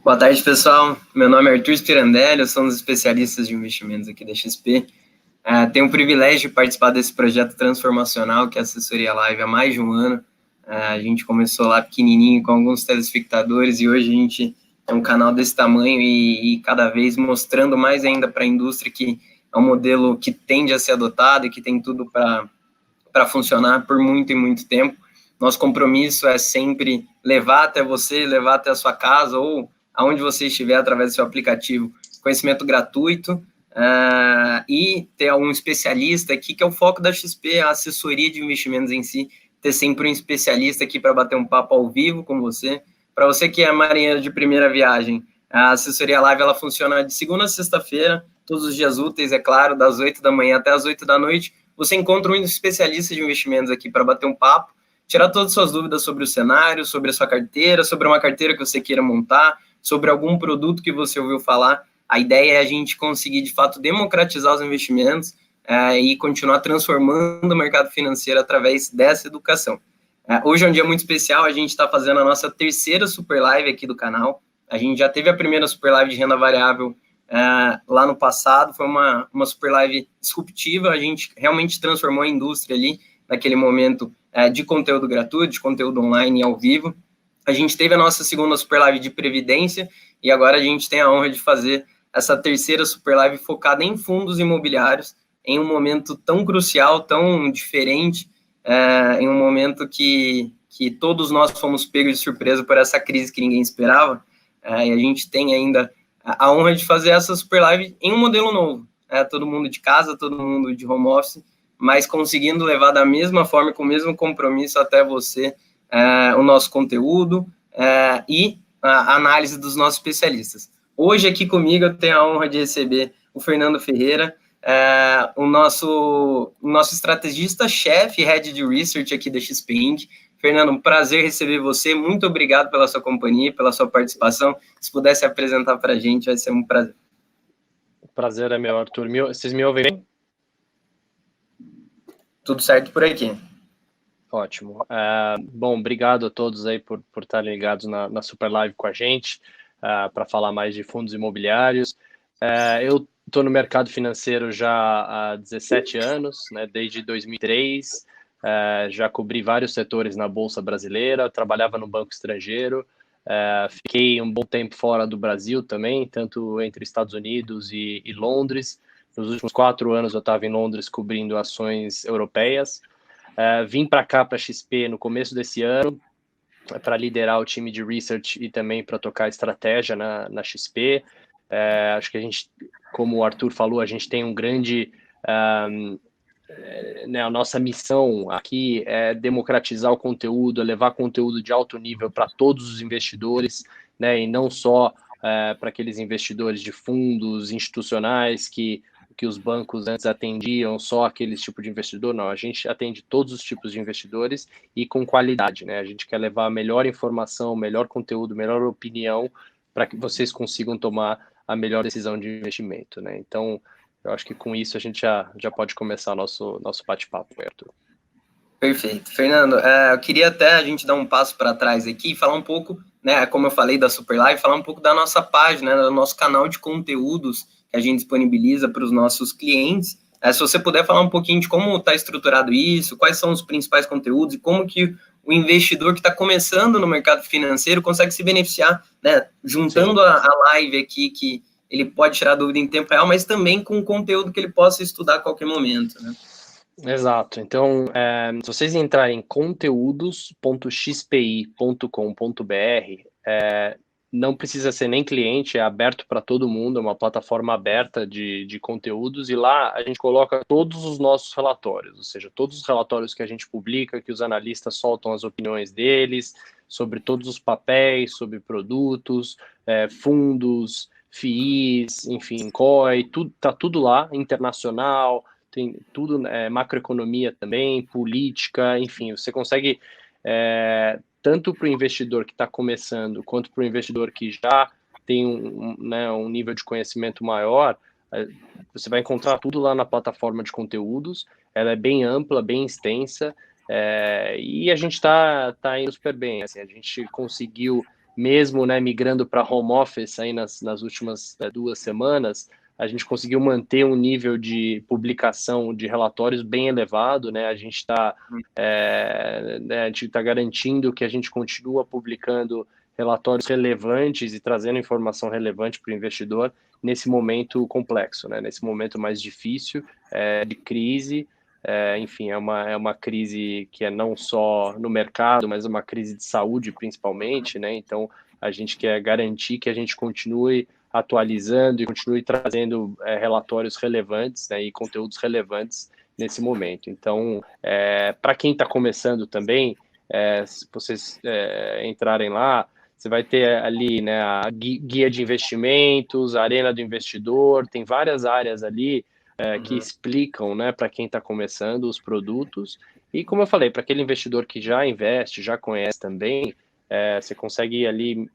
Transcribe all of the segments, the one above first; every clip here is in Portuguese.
Boa tarde, pessoal. Meu nome é Arthur Spirandelli, eu sou um dos especialistas de investimentos aqui da XP. Tenho o privilégio de participar desse projeto transformacional, que é a Assessoria Live, há mais de um ano. A gente começou lá pequenininho, com alguns telespectadores, e hoje a gente tem um canal desse tamanho e cada vez mostrando mais ainda para a indústria que é um modelo que tende a ser adotado e que tem tudo para funcionar por muito e muito tempo. Nosso compromisso é sempre levar até você, levar até a sua casa ou aonde você estiver através do seu aplicativo, conhecimento gratuito e ter um especialista aqui, que é o foco da XP, a assessoria de investimentos em si, ter sempre um especialista aqui para bater um papo ao vivo com você. Para você que é marinheiro de primeira viagem, a assessoria live ela funciona de segunda a sexta-feira, todos os dias úteis, é claro, das 8 da manhã até as 8 da noite. Você encontra um especialista de investimentos aqui para bater um papo, tirar todas as suas dúvidas sobre o cenário, sobre a sua carteira, sobre uma carteira que você queira montar, sobre algum produto que você ouviu falar. A ideia é a gente conseguir, de fato, democratizar os investimentos e continuar transformando o mercado financeiro através dessa educação. Hoje é um dia muito especial, a gente está fazendo a nossa terceira Super Live aqui do canal. A gente já teve a primeira Super Live de renda variável lá no passado, foi uma Super Live disruptiva, a gente realmente transformou a indústria ali, naquele momento de conteúdo gratuito, de conteúdo online e ao vivo. A gente teve a nossa segunda Super Live de Previdência e agora a gente tem a honra de fazer essa terceira Super Live focada em fundos imobiliários, em um momento tão crucial, tão diferente, em um momento que todos nós fomos pegos de surpresa por essa crise que ninguém esperava, e a gente tem ainda a honra de fazer essa Super Live em um modelo novo, todo mundo de casa, todo mundo de home office, mas conseguindo levar da mesma forma, com o mesmo compromisso até você, o nosso conteúdo e a análise dos nossos especialistas. Hoje aqui comigo eu tenho a honra de receber o Fernando Ferreira, o nosso estrategista-chefe, Head de Research aqui da XP Inc. Fernando, um prazer receber você, muito obrigado pela sua companhia, pela sua participação. Se pudesse apresentar para a gente, vai ser um prazer. O prazer é meu, Arthur. Vocês me ouvem bem? Tudo certo por aqui. Ótimo. Bom, obrigado a todos aí por estarem ligados na Super Live com a gente, para falar mais de fundos imobiliários. Eu estou no mercado financeiro já há 17 anos, né, desde 2003, já cobri vários setores na Bolsa Brasileira, trabalhava no banco estrangeiro, fiquei um bom tempo fora do Brasil também, tanto entre Estados Unidos e Londres. Nos últimos 4 anos eu estava em Londres cobrindo ações europeias. Vim para cá, para a XP, no começo desse ano, para liderar o time de research e também para tocar estratégia na XP. Acho que a gente, como o Arthur falou, a gente tem um grande... a nossa missão aqui é democratizar o conteúdo, levar conteúdo de alto nível para todos os investidores, né, e não só para aqueles investidores de fundos institucionais que os bancos antes atendiam só aqueles tipos de investidor. Não, a gente atende todos os tipos de investidores e com qualidade, né? A gente quer levar a melhor informação, melhor conteúdo, melhor opinião para que vocês consigam tomar a melhor decisão de investimento, né? Então, eu acho que com isso a gente já pode começar nosso bate-papo, Arthur. Perfeito. Fernando, eu queria até a gente dar um passo para trás aqui e falar um pouco, né, como eu falei da Super Live, falar um pouco da nossa página, do nosso canal de conteúdos que a gente disponibiliza para os nossos clientes. Se você puder falar um pouquinho de como está estruturado isso, quais são os principais conteúdos e como que o investidor que está começando no mercado financeiro consegue se beneficiar, né, juntando a live aqui, que ele pode tirar dúvida em tempo real, mas também com conteúdo que ele possa estudar a qualquer momento, né? Exato. Então, se vocês entrarem em conteúdos.xpi.com.br, não precisa ser nem cliente, é aberto para todo mundo, é uma plataforma aberta de conteúdos, e lá a gente coloca todos os nossos relatórios, ou seja, todos os relatórios que a gente publica, que os analistas soltam as opiniões deles, sobre todos os papéis, sobre produtos, fundos, FIIs, enfim, COI, tá tudo lá, internacional, tem tudo, macroeconomia também, política, enfim, você consegue, tanto para o investidor que está começando, quanto para o investidor que já tem um nível de conhecimento maior, você vai encontrar tudo lá na plataforma de conteúdos, ela é bem ampla, bem extensa, e a gente está indo super bem, assim, a gente conseguiu mesmo, né, migrando para home office aí nas últimas 2 semanas, a gente conseguiu manter um nível de publicação de relatórios bem elevado, né? A gente está garantindo que a gente continua publicando relatórios relevantes e trazendo informação relevante para o investidor nesse momento complexo, né? Nesse momento mais difícil de crise. Enfim, é uma crise que é não só no mercado, mas uma crise de saúde principalmente, né? Então, a gente quer garantir que a gente continue atualizando e continue trazendo relatórios relevantes, né, e conteúdos relevantes nesse momento. Então, para quem está começando também, se vocês entrarem lá, você vai ter ali, né, a guia de investimentos, a arena do investidor, tem várias áreas ali que explicam, né, para quem está começando os produtos. E como eu falei, para aquele investidor que já investe, já conhece também, você consegue ali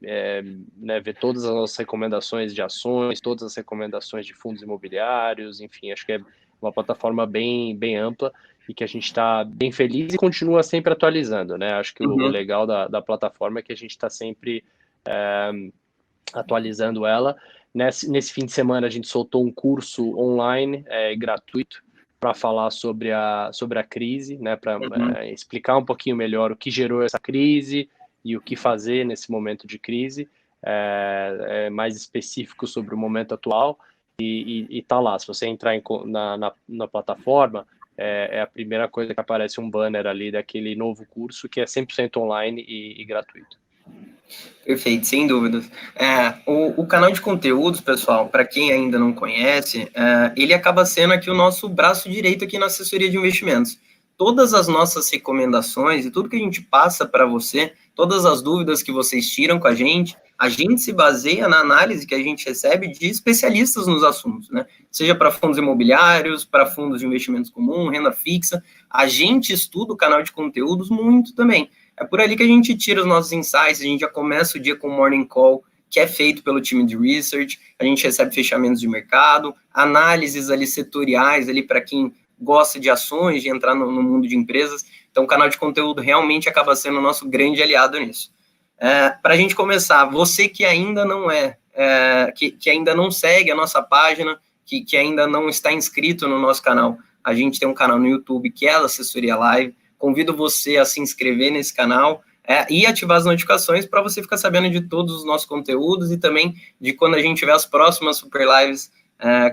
né, ver todas as nossas recomendações de ações, todas as recomendações de fundos imobiliários, enfim, acho que é uma plataforma bem ampla e que a gente está bem feliz e continua sempre atualizando, né? Acho que o legal da plataforma é que a gente está sempre atualizando ela. Nesse fim de semana a gente soltou um curso online gratuito para falar sobre a crise, né? Para explicar um pouquinho melhor o que gerou essa crise e o que fazer nesse momento de crise, mais específico sobre o momento atual, e tá lá. Se você entrar na plataforma, é a primeira coisa que aparece um banner ali daquele novo curso que é 100% online e gratuito. Perfeito, sem dúvidas. O canal de conteúdos, pessoal, para quem ainda não conhece, ele acaba sendo aqui o nosso braço direito aqui na assessoria de investimentos. Todas as nossas recomendações e tudo que a gente passa para você, todas as dúvidas que vocês tiram com a gente se baseia na análise que a gente recebe de especialistas nos assuntos, né? Seja para fundos imobiliários, para fundos de investimentos comum, renda fixa, a gente estuda o canal de conteúdos muito também. É por ali que a gente tira os nossos insights, a gente já começa o dia com o Morning Call, que é feito pelo time de research, a gente recebe fechamentos de mercado, análises ali setoriais ali para quem gosta de ações, de entrar no mundo de empresas. Então, o canal de conteúdo realmente acaba sendo o nosso grande aliado nisso. Para a gente começar, você que ainda não que ainda não segue a nossa página, que ainda não está inscrito no nosso canal, a gente tem um canal no YouTube que é a Assessoria Live. Convido você a se inscrever nesse canal e ativar as notificações para você ficar sabendo de todos os nossos conteúdos e também de quando a gente tiver as próximas Super Lives,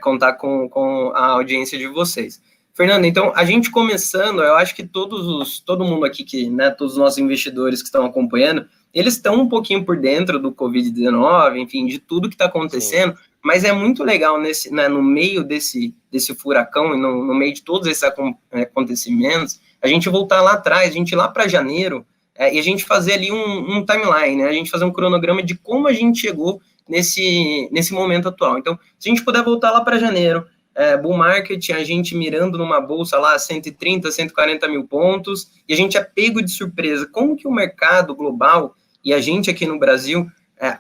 contar com a audiência de vocês. Fernando, então, a gente começando, eu acho que todo mundo aqui, né, todos os nossos investidores que estão acompanhando, eles estão um pouquinho por dentro do Covid-19, enfim, de tudo que está acontecendo, sim, mas é muito legal né, no meio desse furacão e no meio de todos esses acontecimentos, a gente voltar lá atrás, a gente ir lá para janeiro, e a gente fazer ali um timeline, né, a gente fazer um cronograma de como a gente chegou nesse momento atual. Então, se a gente puder voltar lá para janeiro, bull market, a gente mirando numa bolsa lá 130, 140 mil pontos, e a gente é pego de surpresa. Como que o mercado global e a gente aqui no Brasil,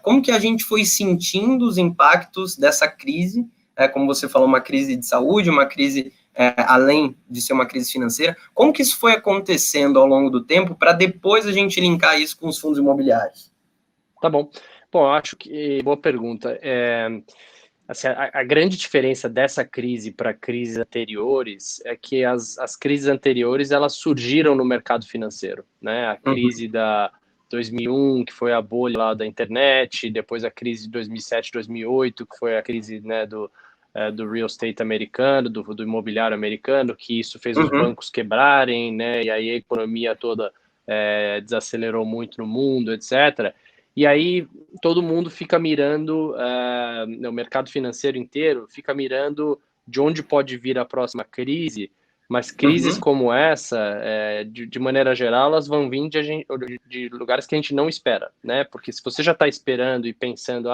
como que a gente foi sentindo os impactos dessa crise, como você falou, uma crise de saúde, uma crise além de ser uma crise financeira, como que isso foi acontecendo ao longo do tempo para depois a gente linkar isso com os fundos imobiliários? Tá bom. Bom, eu acho que, boa pergunta. Assim, a grande diferença dessa crise para crises anteriores é que as crises anteriores elas surgiram no mercado financeiro, né? A crise da 2001, que foi a bolha lá da internet, depois a crise de 2007, 2008, que foi a crise, né, do real estate americano, do imobiliário americano, que isso fez os bancos quebrarem, né? E aí a economia toda desacelerou muito no mundo, etc. E aí todo mundo fica mirando, o mercado financeiro inteiro fica mirando de onde pode vir a próxima crise, mas crises como essa, de maneira geral, elas vão vir de lugares que a gente não espera, né? Porque se você já está esperando e pensando,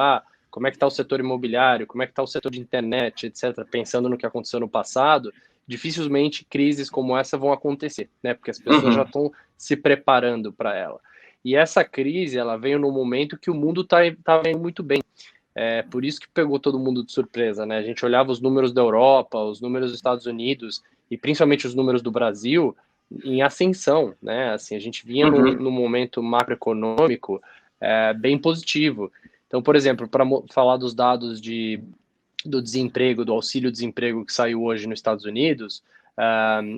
como é que está o setor imobiliário, como é que está o setor de internet, etc., pensando no que aconteceu no passado, dificilmente crises como essa vão acontecer, né? Porque as pessoas já estão se preparando para ela. E essa crise, ela veio no momento que o mundo tá indo muito bem. Por isso que pegou todo mundo de surpresa, né? A gente olhava os números da Europa, os números dos Estados Unidos e principalmente os números do Brasil em ascensão, né? Assim, a gente vinha num momento macroeconômico bem positivo. Então, por exemplo, para falar dos dados do desemprego, do auxílio-desemprego que saiu hoje nos Estados Unidos,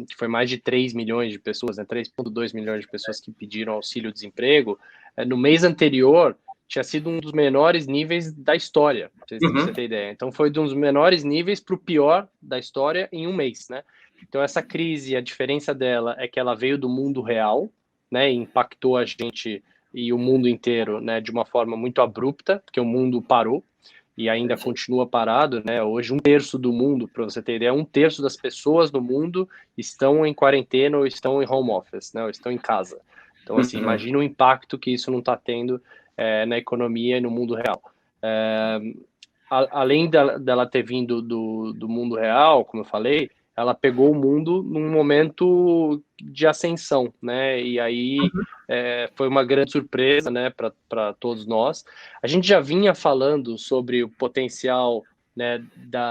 que foi mais de 3 milhões de pessoas, né, 3,2 milhões de pessoas que pediram auxílio-desemprego, no mês anterior tinha sido um dos menores níveis da história, pra você ter ideia. Então foi um dos menores níveis para o pior da história em um mês, né? Então essa crise, a diferença dela é que ela veio do mundo real, né, e impactou a gente e o mundo inteiro, né, de uma forma muito abrupta, porque o mundo parou e ainda continua parado, né? Hoje, 1/3 do mundo, para você ter ideia, 1/3 das pessoas no mundo estão em quarentena ou estão em home office, né? Ou estão em casa. Então, assim, imagina o impacto que isso não está tendo na economia e no mundo real. Além dela ter vindo do mundo real, como eu falei, ela pegou o mundo num momento de ascensão, né? E aí foi uma grande surpresa, né, para todos nós. A gente já vinha falando sobre o potencial, né,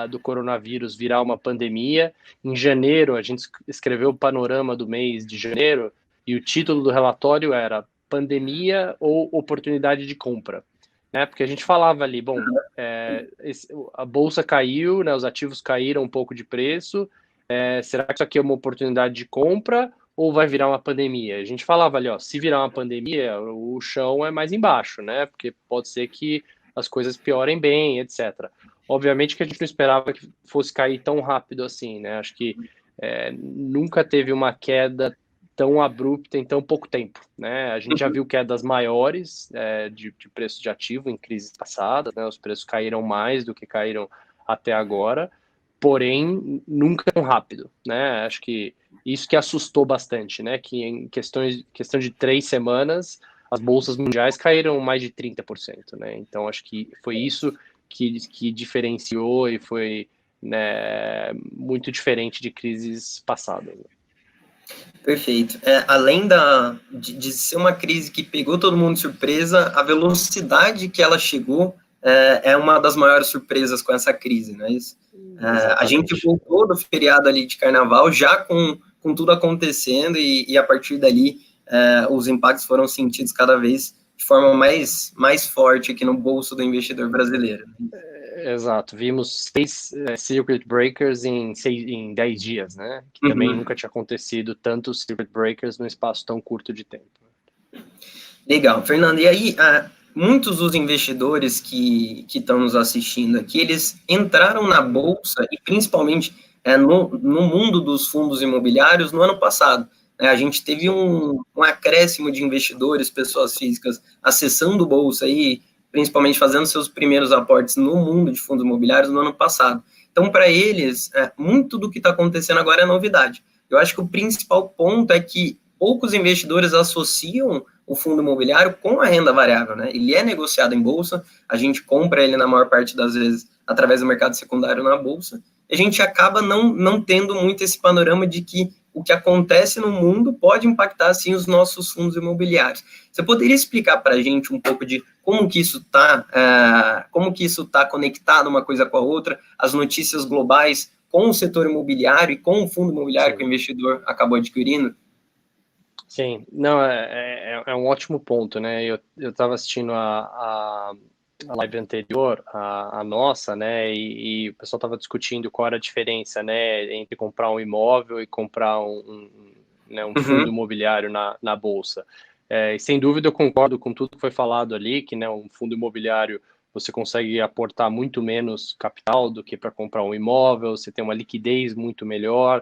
do coronavírus virar uma pandemia. Em janeiro, a gente escreveu o panorama do mês de janeiro e o título do relatório era Pandemia ou Oportunidade de Compra, né? Porque a gente falava ali, bom, a bolsa caiu, né, os ativos caíram um pouco de preço, será que isso aqui é uma oportunidade de compra ou vai virar uma pandemia? A gente falava ali, ó, se virar uma pandemia, o chão é mais embaixo, né? Porque pode ser que as coisas piorem bem, etc. Obviamente que a gente não esperava que fosse cair tão rápido assim, né? Acho que nunca teve uma queda tão abrupta em tão pouco tempo, né? A gente já viu quedas maiores de preço de ativo em crises passadas, né? Os preços caíram mais do que caíram até agora, porém nunca tão rápido, né? Acho que isso que assustou bastante, né? Que em questão de 3 semanas as bolsas mundiais caíram mais de 30%, né? Então acho que foi isso que diferenciou e foi, né, muito diferente de crises passadas. Perfeito. Além de ser uma crise que pegou todo mundo de surpresa, a velocidade que ela chegou é uma das maiores surpresas com essa crise, né? A gente voltou do feriado ali de carnaval já com tudo acontecendo e a partir dali os impactos foram sentidos cada vez de forma mais forte aqui no bolso do investidor brasileiro. Exato, vimos 6 circuit breakers em 10 dias, né? Que também nunca tinha acontecido tantos circuit breakers num espaço tão curto de tempo. Legal, Fernando. E aí, muitos dos investidores que estão nos assistindo aqui, eles entraram na Bolsa e principalmente no mundo dos fundos imobiliários no ano passado. A gente teve um acréscimo de investidores, pessoas físicas, acessando Bolsa e principalmente fazendo seus primeiros aportes no mundo de fundos imobiliários no ano passado. Então, para eles, muito do que está acontecendo agora é novidade. Eu acho que o principal ponto é que poucos investidores associam o fundo imobiliário com a renda variável, né? Ele é negociado em bolsa, a gente compra ele na maior parte das vezes através do mercado secundário na bolsa, e a gente acaba não tendo muito esse panorama de que o que acontece no mundo pode impactar, sim, os nossos fundos imobiliários. Você poderia explicar para a gente um pouco de como que isso está conectado uma coisa com a outra, as notícias globais com o setor imobiliário e com o fundo imobiliário que o investidor acabou adquirindo? Sim, não, é um ótimo ponto, né? Eu estava assistindo a live anterior, a nossa, né? E o pessoal estava discutindo qual era a diferença, né? Entre comprar um imóvel e comprar um fundo imobiliário na bolsa. E sem dúvida eu concordo com tudo que foi falado ali, que, né, um fundo imobiliário você consegue aportar muito menos capital do que para comprar um imóvel, você tem uma liquidez muito melhor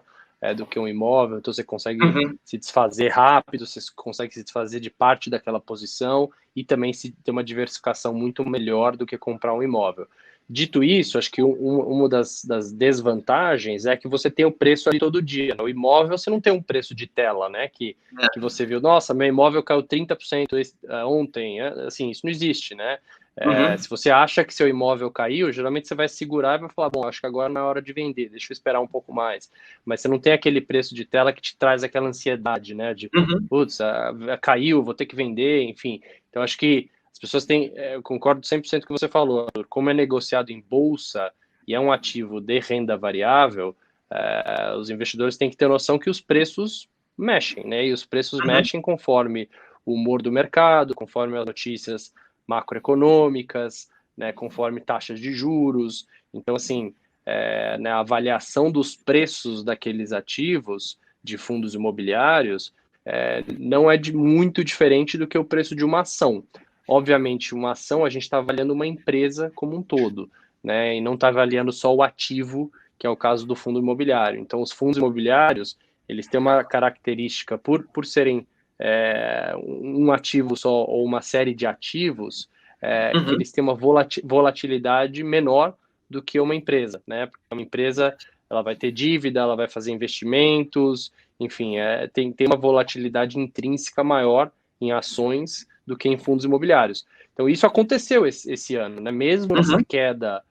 do que um imóvel, então você consegue se desfazer rápido, você consegue se desfazer de parte daquela posição e também ter uma diversificação muito melhor do que comprar um imóvel. Dito isso, acho que uma das desvantagens é que você tem o preço ali todo dia. No imóvel, você não tem um preço de tela, né? Que você viu, nossa, meu imóvel caiu 30% ontem. Assim, isso não existe, né? Se você acha que seu imóvel caiu, geralmente você vai segurar e vai falar, bom, acho que agora não é hora de vender, deixa eu esperar um pouco mais. Mas você não tem aquele preço de tela que te traz aquela ansiedade, né? De, putz, caiu, vou ter que vender, enfim. Então, acho que as pessoas têm, eu concordo 100% com o que você falou, como é negociado em bolsa e é um ativo de renda variável, os investidores têm que ter noção que os preços mexem, né? E os preços mexem conforme o humor do mercado, conforme as notícias macroeconômicas, né, conforme taxas de juros. Então, assim, né, a avaliação dos preços daqueles ativos de fundos imobiliários não é muito diferente do que o preço de uma ação. Obviamente, uma ação a gente está avaliando uma empresa como um todo, né, e não está avaliando só o ativo, que é o caso do fundo imobiliário. Então, os fundos imobiliários, eles têm uma característica, por serem um ativo só ou uma série de ativos, que eles têm uma volatilidade menor do que uma empresa, né? Porque uma empresa, ela vai ter dívida, ela vai fazer investimentos, enfim, tem uma volatilidade intrínseca maior em ações do que em fundos imobiliários. Então, isso aconteceu esse ano, né? Mesmo nessa queda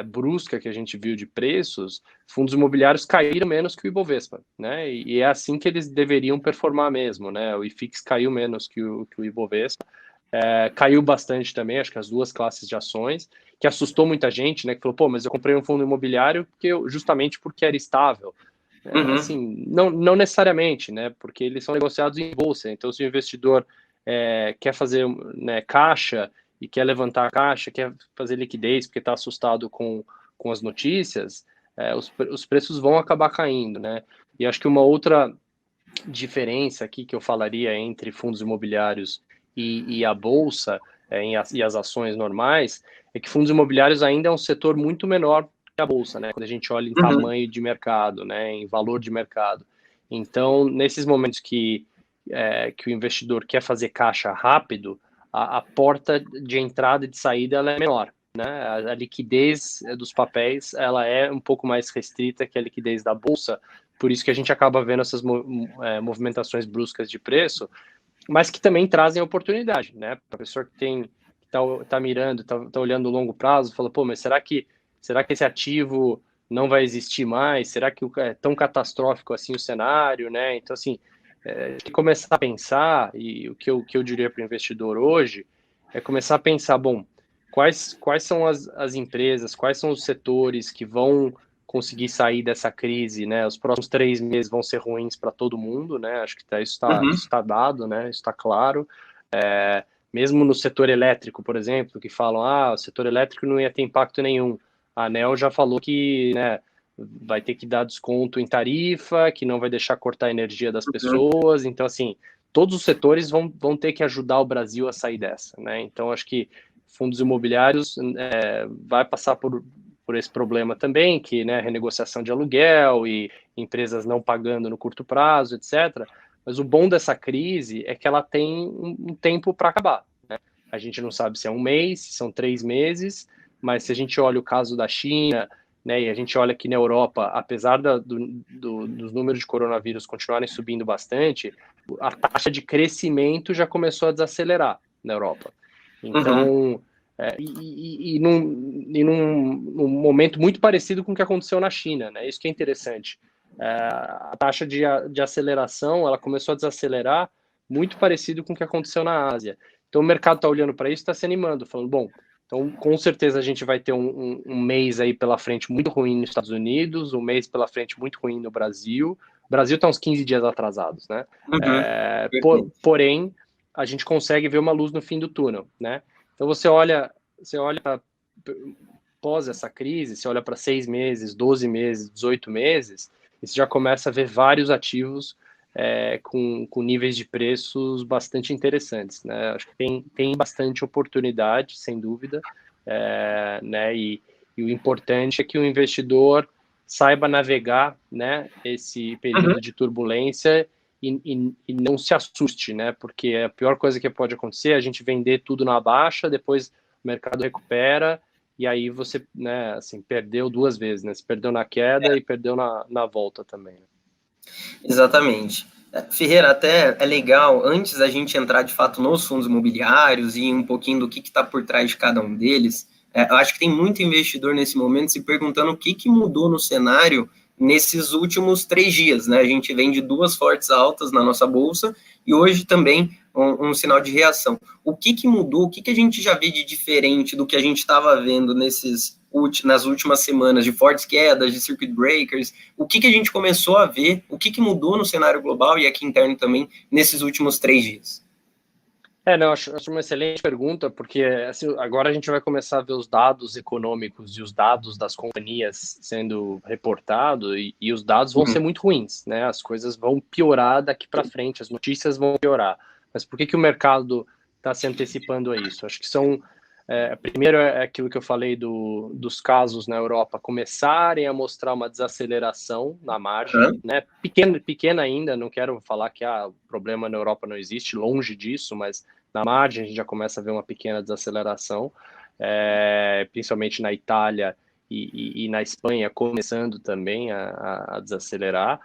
brusca que a gente viu de preços, fundos imobiliários caíram menos que o Ibovespa, né? E é assim que eles deveriam performar mesmo, né? O IFIX caiu menos que o Ibovespa, caiu bastante também, acho que as duas classes de ações, que assustou muita gente, né? Que falou, pô, mas eu comprei um fundo imobiliário justamente porque era estável. Assim, não necessariamente, né? Porque eles são negociados em bolsa. Então, se o investidor quer fazer, né, caixa e quer levantar a caixa, quer fazer liquidez porque está assustado com as notícias, os preços vão acabar caindo, né? E acho que uma outra diferença aqui que eu falaria entre fundos imobiliários e a bolsa e as ações normais é que fundos imobiliários ainda é um setor muito menor que a bolsa, né? Quando a gente olha em tamanho de mercado, né? Em valor de mercado. Então, nesses momentos que o investidor quer fazer caixa rápido, a porta de entrada e de saída ela é menor, né? A liquidez dos papéis ela é um pouco mais restrita que a liquidez da bolsa, por isso que a gente acaba vendo essas movimentações bruscas de preço, mas que também trazem oportunidade, né? Para a pessoa que tá mirando, tá olhando o longo prazo, fala, pô, mas será que esse ativo não vai existir mais? Será que é tão catastrófico assim o cenário, né? Então, assim, tem que começar a pensar, e o que eu diria para o investidor hoje é começar a pensar, bom, quais são as empresas, quais são os setores que vão conseguir sair dessa crise, né? Os próximos 3 meses vão ser ruins para todo mundo, né? Acho que isso está dado, né? Isso está claro. Mesmo no setor elétrico, por exemplo, que falam, o setor elétrico não ia ter impacto nenhum. A ANEEL já falou que, né, vai ter que dar desconto em tarifa, que não vai deixar cortar a energia das pessoas. Então, assim, todos os setores vão ter que ajudar o Brasil a sair dessa, né? Então, acho que fundos imobiliários vai passar por esse problema também, que, né, renegociação de aluguel e empresas não pagando no curto prazo, etc. Mas o bom dessa crise é que ela tem um tempo para acabar, né? A gente não sabe se é um mês, se são 3 meses, mas se a gente olha o caso da China, né, e a gente olha aqui na Europa, apesar dos números de coronavírus continuarem subindo bastante, a taxa de crescimento já começou a desacelerar na Europa. Então, num momento muito parecido com o que aconteceu na China, né? Isso que é interessante. A taxa de aceleração, ela começou a desacelerar muito parecido com o que aconteceu na Ásia. Então, o mercado está olhando para isso, está se animando, falando, bom, então, com certeza a gente vai ter um mês aí pela frente muito ruim nos Estados Unidos, um mês pela frente muito ruim no Brasil. O Brasil está uns 15 dias atrasados, né? Porém, a gente consegue ver uma luz no fim do túnel, né? Então, você olha pós essa crise, você olha para 6 meses, 12 meses, 18 meses, e você já começa a ver vários ativos com níveis de preços bastante interessantes, né? Acho que tem bastante oportunidade, sem dúvida, né? E o importante é que o investidor saiba navegar, né, esse período de turbulência e não se assuste, né? Porque a pior coisa que pode acontecer é a gente vender tudo na baixa, depois o mercado recupera e aí você, né, assim, perdeu 2 vezes, né? Você perdeu na queda e perdeu na volta também, né? Exatamente. Ferreira, até é legal, antes da gente entrar de fato nos fundos imobiliários e um pouquinho do que está por trás de cada um deles, eu acho que tem muito investidor nesse momento se perguntando o que mudou no cenário nesses últimos 3 dias, né? A gente vem de 2 fortes altas na nossa bolsa e hoje também um sinal de reação. O que mudou? O que a gente já vê de diferente do que a gente estava vendo nas últimas semanas de fortes quedas, de circuit breakers? O que a gente começou a ver? O que mudou no cenário global e aqui interno também nesses últimos 3 dias? Não, acho uma excelente pergunta, porque assim, agora a gente vai começar a ver os dados econômicos e os dados das companhias sendo reportados, e os dados vão ser muito ruins, né? As coisas vão piorar daqui para frente, as notícias vão piorar. Mas por que o mercado está se antecipando a isso? Acho que primeiro é aquilo que eu falei dos casos na Europa começarem a mostrar uma desaceleração na margem, né? Pequena ainda, não quero falar que o problema na Europa não existe, longe disso, mas na margem a gente já começa a ver uma pequena desaceleração, principalmente na Itália e na Espanha, começando também a desacelerar.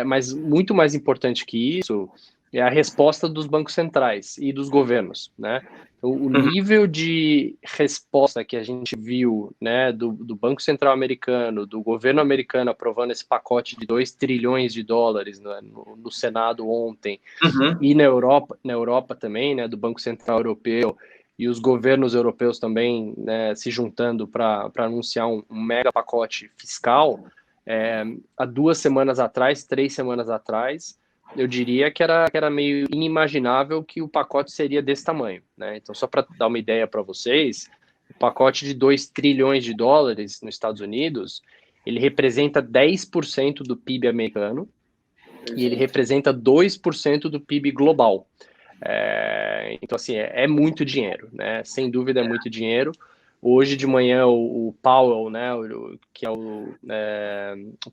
Mas muito mais importante que isso é a resposta dos bancos centrais e dos governos, né? O nível de resposta que a gente viu, né, do Banco Central americano, do governo americano aprovando esse pacote de 2 trilhões de dólares no Senado ontem, e na Europa também, né, do Banco Central Europeu, e os governos europeus também, né, se juntando para anunciar um mega pacote fiscal, há 2 semanas atrás, 3 semanas atrás, eu diria que era meio inimaginável que o pacote seria desse tamanho, né? Então, só para dar uma ideia para vocês, o pacote de 2 trilhões de dólares nos Estados Unidos, ele representa 10% do PIB americano e ele representa 2% do PIB global. Então, assim, é muito dinheiro, né? Sem dúvida é muito dinheiro. Hoje de manhã, o Powell, né, que é o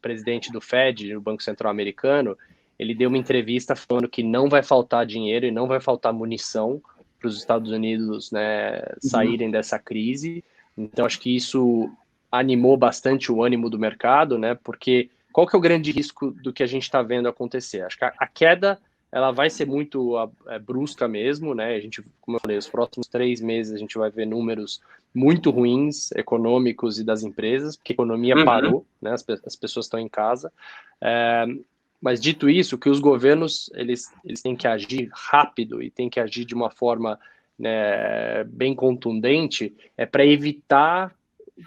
presidente do Fed, o Banco Central Americano, ele deu uma entrevista falando que não vai faltar dinheiro e não vai faltar munição para os Estados Unidos, né, saírem dessa crise. Então, acho que isso animou bastante o ânimo do mercado, né, porque qual que é o grande risco do que a gente está vendo acontecer? Acho que a queda ela vai ser muito brusca mesmo, né? A gente, como eu falei, os próximos 3 meses a gente vai ver números muito ruins econômicos e das empresas, porque a economia parou, né? As pessoas estão em casa. Mas dito isso, que os governos eles têm que agir rápido e têm que agir de uma forma, né, bem contundente, para evitar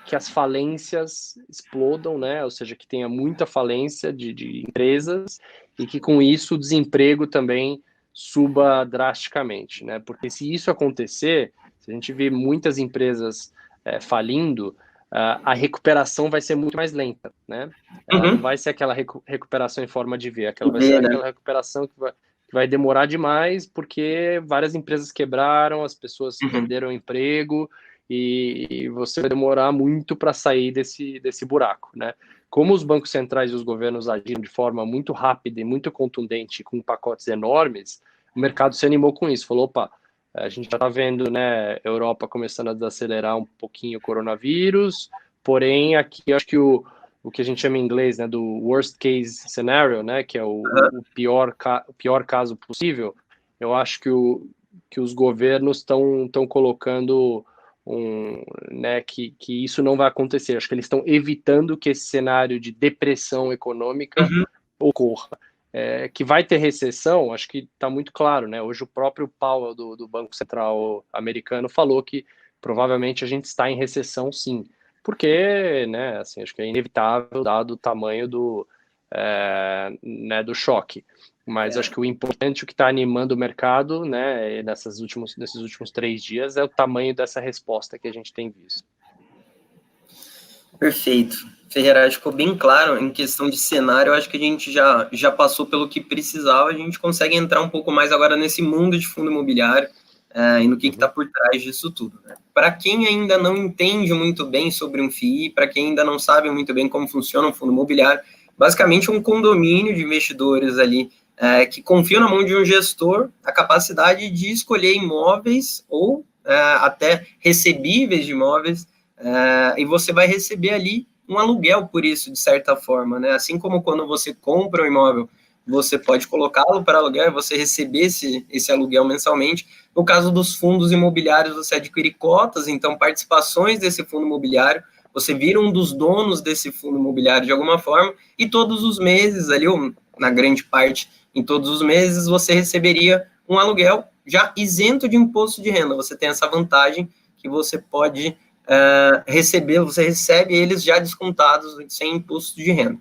que as falências explodam, né? Ou seja, que tenha muita falência de empresas e que com isso o desemprego também suba drasticamente, né? Porque se isso acontecer, se a gente vê muitas empresas falindo, a recuperação vai ser muito mais lenta, né? Ela não vai ser aquela recuperação em forma de V, vai ser aquela recuperação que vai demorar demais porque várias empresas quebraram, as pessoas perderam o emprego e você vai demorar muito para sair desse buraco, né? Como os bancos centrais e os governos agiram de forma muito rápida e muito contundente, com pacotes enormes, o mercado se animou com isso, falou, opa, a gente já está vendo, né, Europa começando a desacelerar um pouquinho o coronavírus, porém aqui eu acho que o que a gente chama em inglês, né, do worst case scenario, né, que é o pior caso possível, eu acho que os governos estão colocando né, que isso não vai acontecer. Acho que eles estão evitando que esse cenário de depressão econômica ocorra. Que vai ter recessão, acho que está muito claro, né? Hoje o próprio Powell do Banco Central americano falou que provavelmente a gente está em recessão, sim. Porque, né, assim, acho que é inevitável dado o tamanho né, do choque. Mas acho que o importante, o que está animando o mercado, né, nesses últimos 3 dias, é o tamanho dessa resposta que a gente tem visto. Perfeito. Ferreira, ficou bem claro em questão de cenário, eu acho que a gente já passou pelo que precisava, a gente consegue entrar um pouco mais agora nesse mundo de fundo imobiliário e no que está por trás disso tudo. Né? Para quem ainda não entende muito bem sobre um FII, para quem ainda não sabe muito bem como funciona um fundo imobiliário, basicamente um condomínio de investidores ali que confiam na mão de um gestor a capacidade de escolher imóveis ou até recebíveis de imóveis, e você vai receber ali um aluguel por isso, de certa forma, né? Assim como quando você compra um imóvel, você pode colocá-lo para aluguel e você receber esse aluguel mensalmente. No caso dos fundos imobiliários, você adquire cotas, então participações desse fundo imobiliário, você vira um dos donos desse fundo imobiliário de alguma forma, e todos os meses, ali, na grande parte, em todos os meses, você receberia um aluguel já isento de imposto de renda. Você tem essa vantagem que você pode você recebe eles já descontados sem imposto de renda.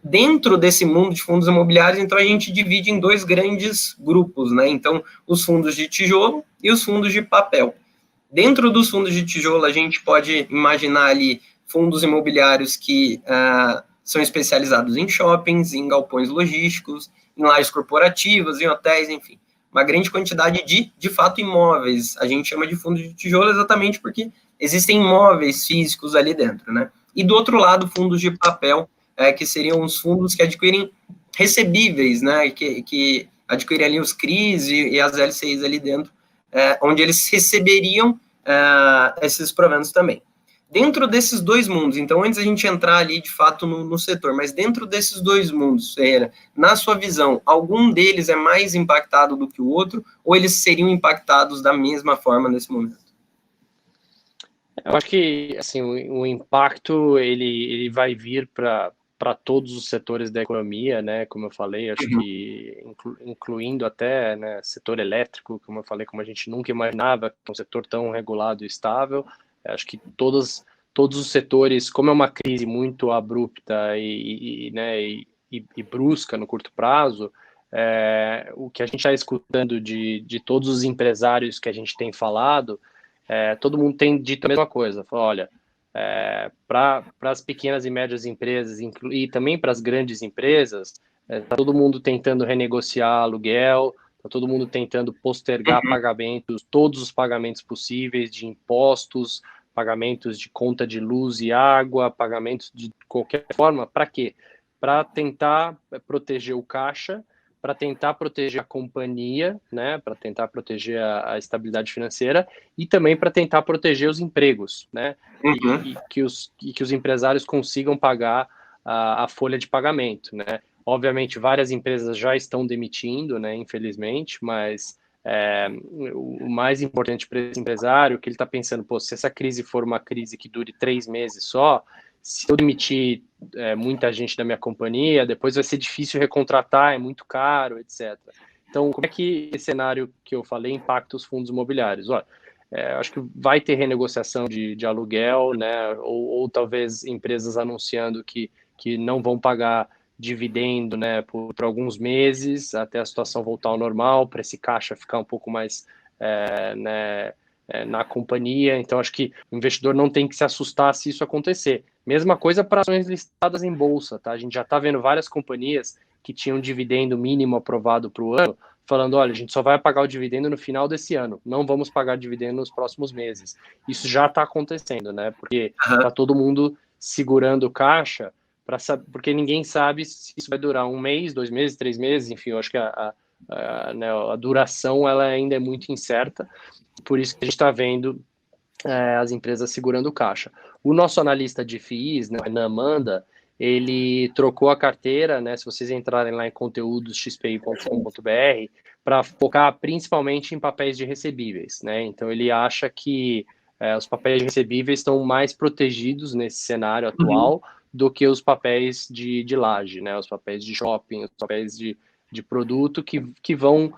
Dentro desse mundo de fundos imobiliários, então, a gente divide em dois grandes grupos, né? Então, os fundos de tijolo e os fundos de papel. Dentro dos fundos de tijolo, a gente pode imaginar ali fundos imobiliários que são especializados em shoppings, em galpões logísticos, em lajes corporativas, em hotéis, enfim. Uma grande quantidade de fato, imóveis. A gente chama de fundo de tijolo exatamente porque existem imóveis físicos ali dentro, né? E do outro lado, fundos de papel, que seriam os fundos que adquirem recebíveis, né? Que adquirem ali os CRIs e as LCIs ali dentro, onde eles receberiam esses proventos também. Dentro desses dois mundos, então, antes a gente entrar ali, de fato, no setor, mas dentro desses dois mundos, Ferreira, na sua visão, algum deles é mais impactado do que o outro, ou eles seriam impactados da mesma forma nesse momento? Eu acho que, assim, o impacto, ele vai vir para todos os setores da economia, né, como eu falei, acho que incluindo até, né, setor elétrico, como eu falei, como a gente nunca imaginava, que é um setor tão regulado e estável. Acho que todos os setores, como é uma crise muito abrupta e brusca no curto prazo, o que a gente está escutando de todos os empresários que a gente tem falado, todo mundo tem dito a mesma coisa. Fala, olha, para as pequenas e médias empresas e também para as grandes empresas, está todo mundo tentando renegociar aluguel, está todo mundo tentando postergar pagamentos, todos os pagamentos possíveis de impostos, pagamentos de conta de luz e água, pagamentos de qualquer forma. Para quê? Para tentar proteger o caixa, para tentar proteger a companhia, né, para tentar proteger a estabilidade financeira e também para tentar proteger os empregos, né, e que os empresários consigam pagar a folha de pagamento, né. Obviamente, várias empresas já estão demitindo, né, infelizmente, mas o mais importante para esse empresário, que ele está pensando, pô, se essa crise for uma crise que dure 3 meses só, se eu demitir muita gente da minha companhia, depois vai ser difícil recontratar, é muito caro, etc. Então, como é que esse cenário que eu falei impacta os fundos imobiliários? Olha, acho que vai ter renegociação de aluguel, né? Ou talvez empresas anunciando que não vão pagar dividendo, né, por alguns meses até a situação voltar ao normal, para esse caixa ficar um pouco mais né, na companhia. Então, acho que o investidor não tem que se assustar se isso acontecer. Mesma coisa para ações listadas em bolsa, tá? A gente já está vendo várias companhias que tinham dividendo mínimo aprovado para o ano, falando, olha, a gente só vai pagar o dividendo no final desse ano, não vamos pagar dividendo nos próximos meses. Isso já está acontecendo, né? Porque está todo mundo segurando caixa, porque ninguém sabe se isso vai durar 1 mês, 2 meses, 3 meses, enfim, eu acho que né, a duração ela ainda é muito incerta, por isso que a gente está vendo as empresas segurando caixa. O nosso analista de FIIs, né, Renan Amanda, ele trocou a carteira, né, se vocês entrarem lá em conteúdosxpi.com.br, para focar principalmente em papéis de recebíveis, né? Então ele acha que os papéis de recebíveis estão mais protegidos nesse cenário atual do que os papéis de laje, né? Os papéis de shopping, os papéis de produto que vão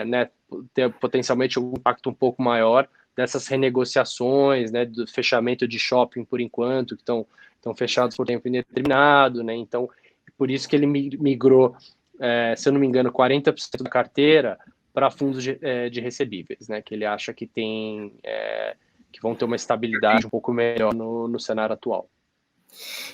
né, ter potencialmente um impacto um pouco maior dessas renegociações, né, do fechamento de shopping por enquanto, que estão fechados por tempo indeterminado, né? Então, por isso que ele migrou, se eu não me engano, 40% da carteira para fundos de recebíveis, né? Que ele acha que que vão ter uma estabilidade um pouco melhor no cenário atual.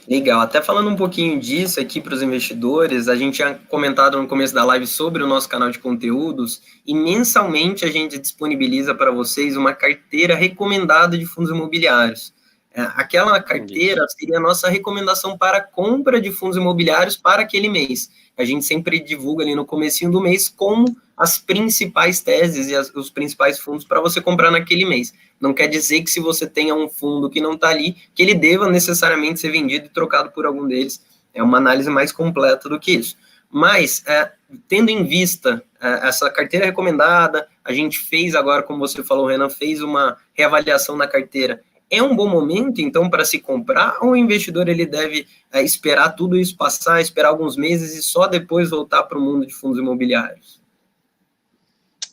Legal, até falando um pouquinho disso aqui para os investidores, a gente tinha comentado no começo da live sobre o nosso canal de conteúdos e mensalmente a gente disponibiliza para vocês uma carteira recomendada de fundos imobiliários. Aquela carteira seria a nossa recomendação para compra de fundos imobiliários para aquele mês. A gente sempre divulga ali no comecinho do mês como as principais teses e os principais fundos para você comprar naquele mês. Não quer dizer que se você tenha um fundo que não está ali, que ele deva necessariamente ser vendido e trocado por algum deles. É uma análise mais completa do que isso. Mas, tendo em vista essa carteira recomendada, a gente fez agora, como você falou, Renan, fez uma reavaliação na carteira. É um bom momento, então, para se comprar, ou o investidor ele deve esperar tudo isso passar, esperar alguns meses e só depois voltar para o mundo de fundos imobiliários?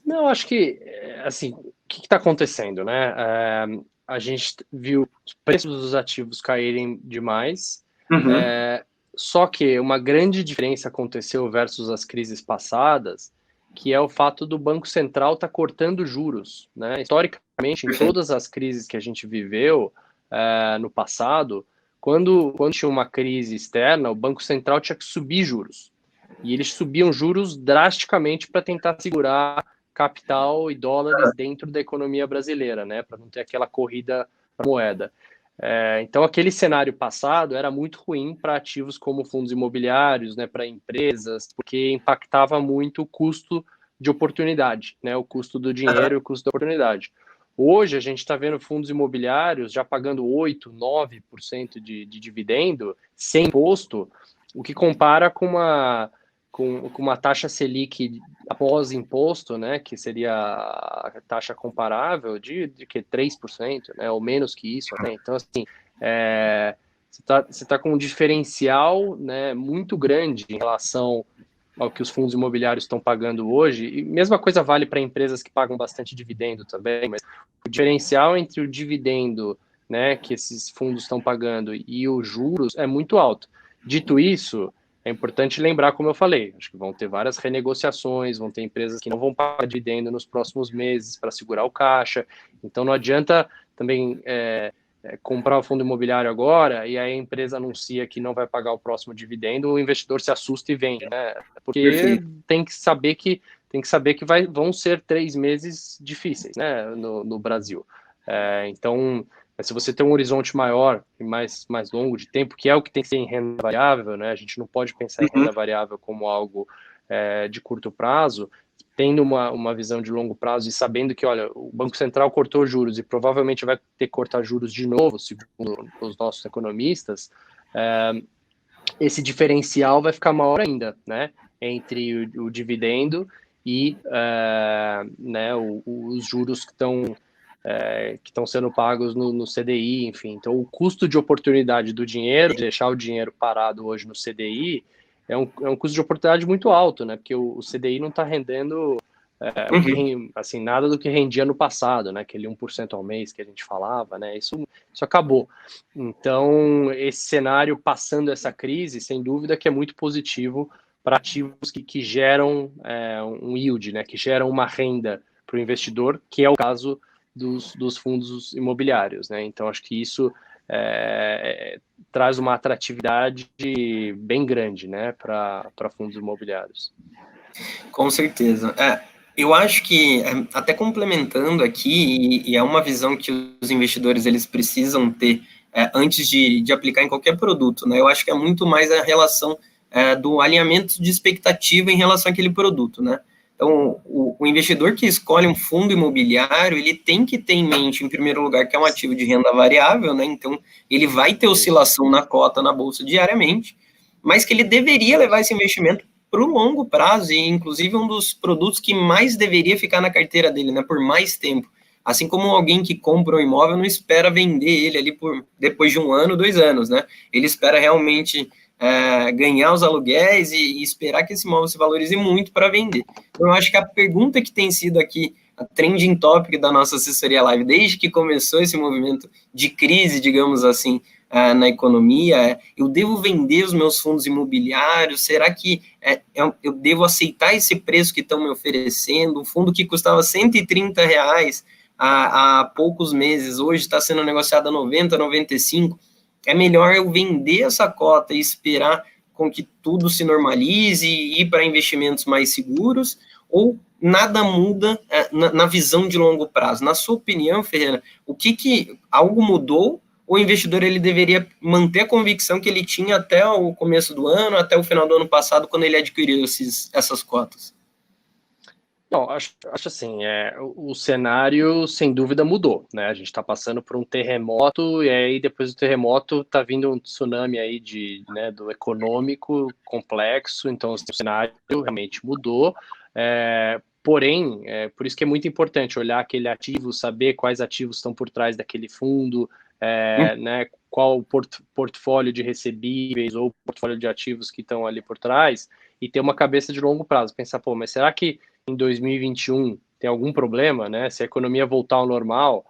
Não, acho que, assim, o que está acontecendo, né? A gente viu os preços dos ativos caírem demais, Só que uma grande diferença aconteceu versus as crises passadas, que é o fato do Banco Central estar cortando juros, né? Historicamente, em Perfeito. todas as crises que a gente viveu no passado, quando tinha uma crise externa, o Banco Central tinha que subir juros. E eles subiam juros drasticamente para tentar segurar capital e dólares dentro da economia brasileira, né? Para não ter aquela corrida para moeda. Então, aquele cenário passado era muito ruim para ativos como fundos imobiliários, né, para empresas, porque impactava muito o custo de oportunidade, né, o custo do dinheiro e o custo da oportunidade. Hoje, a gente está vendo fundos imobiliários já pagando 8%, 9% de dividendo sem imposto, o que compara com uma taxa Selic após imposto, né, que seria a taxa comparável de que 3%, né, ou menos que isso, né? Então, assim, você tá com um diferencial, né, muito grande em relação ao que os fundos imobiliários estão pagando hoje, e mesma coisa vale para empresas que pagam bastante dividendo também, mas o diferencial entre o dividendo, né, que esses fundos estão pagando e os juros é muito alto. Dito isso, é importante lembrar, como eu falei, acho que vão ter várias renegociações, vão ter empresas que não vão pagar dividendo nos próximos meses para segurar o caixa, então não adianta também comprar o fundo imobiliário agora e aí a empresa anuncia que não vai pagar o próximo dividendo, o investidor se assusta e vende, né? Porque Perfeito. tem que saber que vão ser 3 meses difíceis, né, no Brasil. Então, se você tem um horizonte maior e mais longo de tempo, que é o que tem que ser em renda variável, né? A gente não pode pensar em Uhum. renda variável como algo de curto prazo, tendo uma visão de longo prazo e sabendo que, olha, o Banco Central cortou juros e provavelmente vai ter que cortar juros de novo, segundo os nossos economistas, esse diferencial vai ficar maior ainda, né? Entre o dividendo e né, os juros que estão sendo pagos no CDI, enfim. Então, o custo de oportunidade do dinheiro, de deixar o dinheiro parado hoje no CDI, é um custo de oportunidade muito alto, né? Porque o CDI não está rendendo Uhum. assim, nada do que rendia no passado, né? Aquele 1% ao mês que a gente falava, né? Isso acabou. Então, esse cenário passando essa crise, sem dúvida que é muito positivo para ativos que geram um yield, né? Que geram uma renda para o investidor, que é o caso dos fundos imobiliários, né? Então, acho que isso traz uma atratividade bem grande, né? Para fundos imobiliários. Com certeza. Eu acho que, até complementando aqui, e é uma visão que os investidores eles precisam ter antes de aplicar em qualquer produto, né? Eu acho que é muito mais a relação do alinhamento de expectativa em relação àquele produto, né? Então, o investidor que escolhe um fundo imobiliário, ele tem que ter em mente, em primeiro lugar, que é um ativo de renda variável, né? Então, ele vai ter Isso. oscilação na cota na bolsa diariamente, mas que ele deveria levar esse investimento para o longo prazo, e inclusive um dos produtos que mais deveria ficar na carteira dele, né, por mais tempo. Assim como alguém que compra um imóvel não espera vender ele ali depois de 1 ano, 2 anos, né? Ele espera realmente ganhar os aluguéis e esperar que esse imóvel se valorize muito para vender. Então, eu acho que a pergunta que tem sido aqui a trending topic da nossa assessoria live, desde que começou esse movimento de crise, digamos assim, na economia, eu devo vender os meus fundos imobiliários? Será que eu devo aceitar esse preço que estão me oferecendo? Um fundo que custava R$ 130 há poucos meses, hoje está sendo negociado a 90, 95. É melhor eu vender essa cota e esperar com que tudo se normalize e ir para investimentos mais seguros, ou nada muda na visão de longo prazo? Na sua opinião, Ferreira, algo mudou? O investidor ele deveria manter a convicção que ele tinha até o começo do ano, até o final do ano passado, quando ele adquiriu essas cotas? Não, acho assim, o cenário sem dúvida mudou, né? A gente está passando por um terremoto e aí depois do terremoto está vindo um tsunami aí do econômico complexo, então assim, o cenário realmente mudou. Porém, por isso que é muito importante olhar aquele ativo, saber quais ativos estão por trás daquele fundo, né? Qual o portfólio de recebíveis ou portfólio de ativos que estão ali por trás e ter uma cabeça de longo prazo. Pensar, pô, mas será que em 2021 tem algum problema, né? Se a economia voltar ao normal,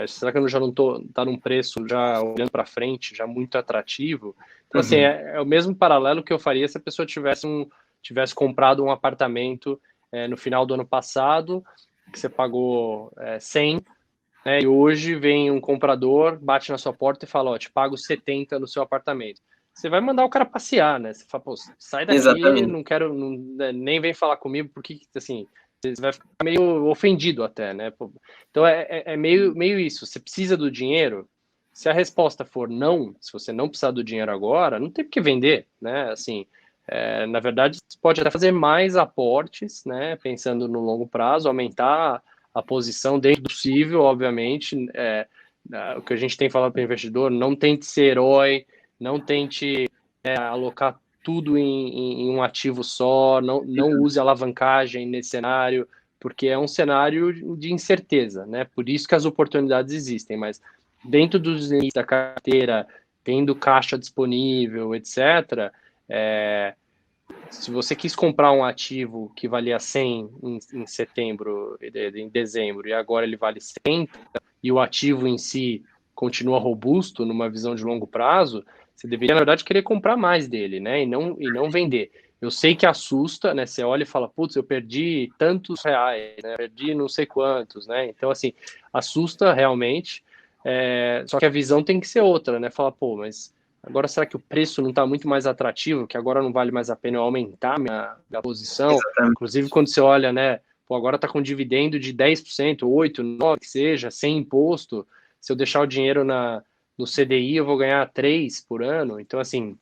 Será que eu já não tá num preço, já olhando para frente, já muito atrativo? Então, assim, é o mesmo paralelo que eu faria se a pessoa tivesse comprado um apartamento no final do ano passado, que você pagou 100, né, e hoje vem um comprador, bate na sua porta e fala, ó, te pago 70 no seu apartamento. Você vai mandar o cara passear, né? Você fala, pô, sai daqui, Exatamente. não quero, nem vem falar comigo, porque, assim, você vai ficar meio ofendido até, né? Pô, então é meio isso. Você precisa do dinheiro? Se a resposta for não, se você não precisar do dinheiro agora, não tem por que vender, né? Assim, na verdade, você pode até fazer mais aportes, né? Pensando no longo prazo, aumentar a posição dentro do possível, obviamente. O que a gente tem falado para o investidor, não tente ser herói, não tente alocar tudo em um ativo só, não use alavancagem nesse cenário, porque é um cenário de incerteza, né? Por isso que as oportunidades existem, mas dentro dos limites da carteira, tendo caixa disponível, etc., se você quis comprar um ativo que valia 100 em setembro, em dezembro, e agora ele vale 70, e o ativo em si continua robusto numa visão de longo prazo, você deveria, na verdade, querer comprar mais dele, né? E não vender. Eu sei que assusta, né? Você olha e fala, putz, eu perdi tantos reais, né? Perdi não sei quantos, né? Então, assim, assusta realmente. Só que a visão tem que ser outra, né? Fala, pô, mas agora, será que o preço não está muito mais atrativo, que agora não vale mais a pena eu aumentar minha posição? Exatamente. Inclusive, quando você olha, né, pô, agora está com dividendo de 10%, 8%, 9%, que seja, sem imposto. Se eu deixar o dinheiro no CDI, eu vou ganhar 3% por ano. Então, assim,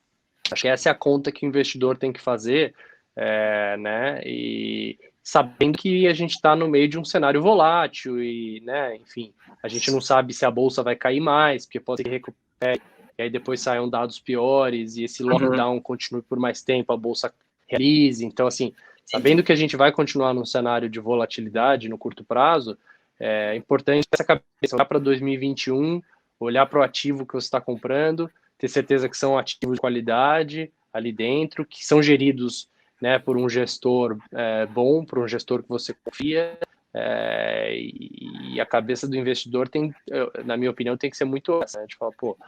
acho que essa é a conta que o investidor tem que fazer, né, e sabendo que a gente está no meio de um cenário volátil e, né, enfim, a gente não sabe se a bolsa vai cair mais, porque pode ser que recupere e aí depois saiam dados piores e esse lockdown continue por mais tempo, a bolsa realize. Então, assim, sabendo que a gente vai continuar num cenário de volatilidade no curto prazo, é importante essa cabeça, olhar para 2021, olhar para o ativo que você está comprando, ter certeza que são ativos de qualidade ali dentro, que são geridos, né, por um gestor bom, por um gestor que você confia, e a cabeça do investidor tem, na minha opinião, tem que ser muito essa, né, de falar, pô,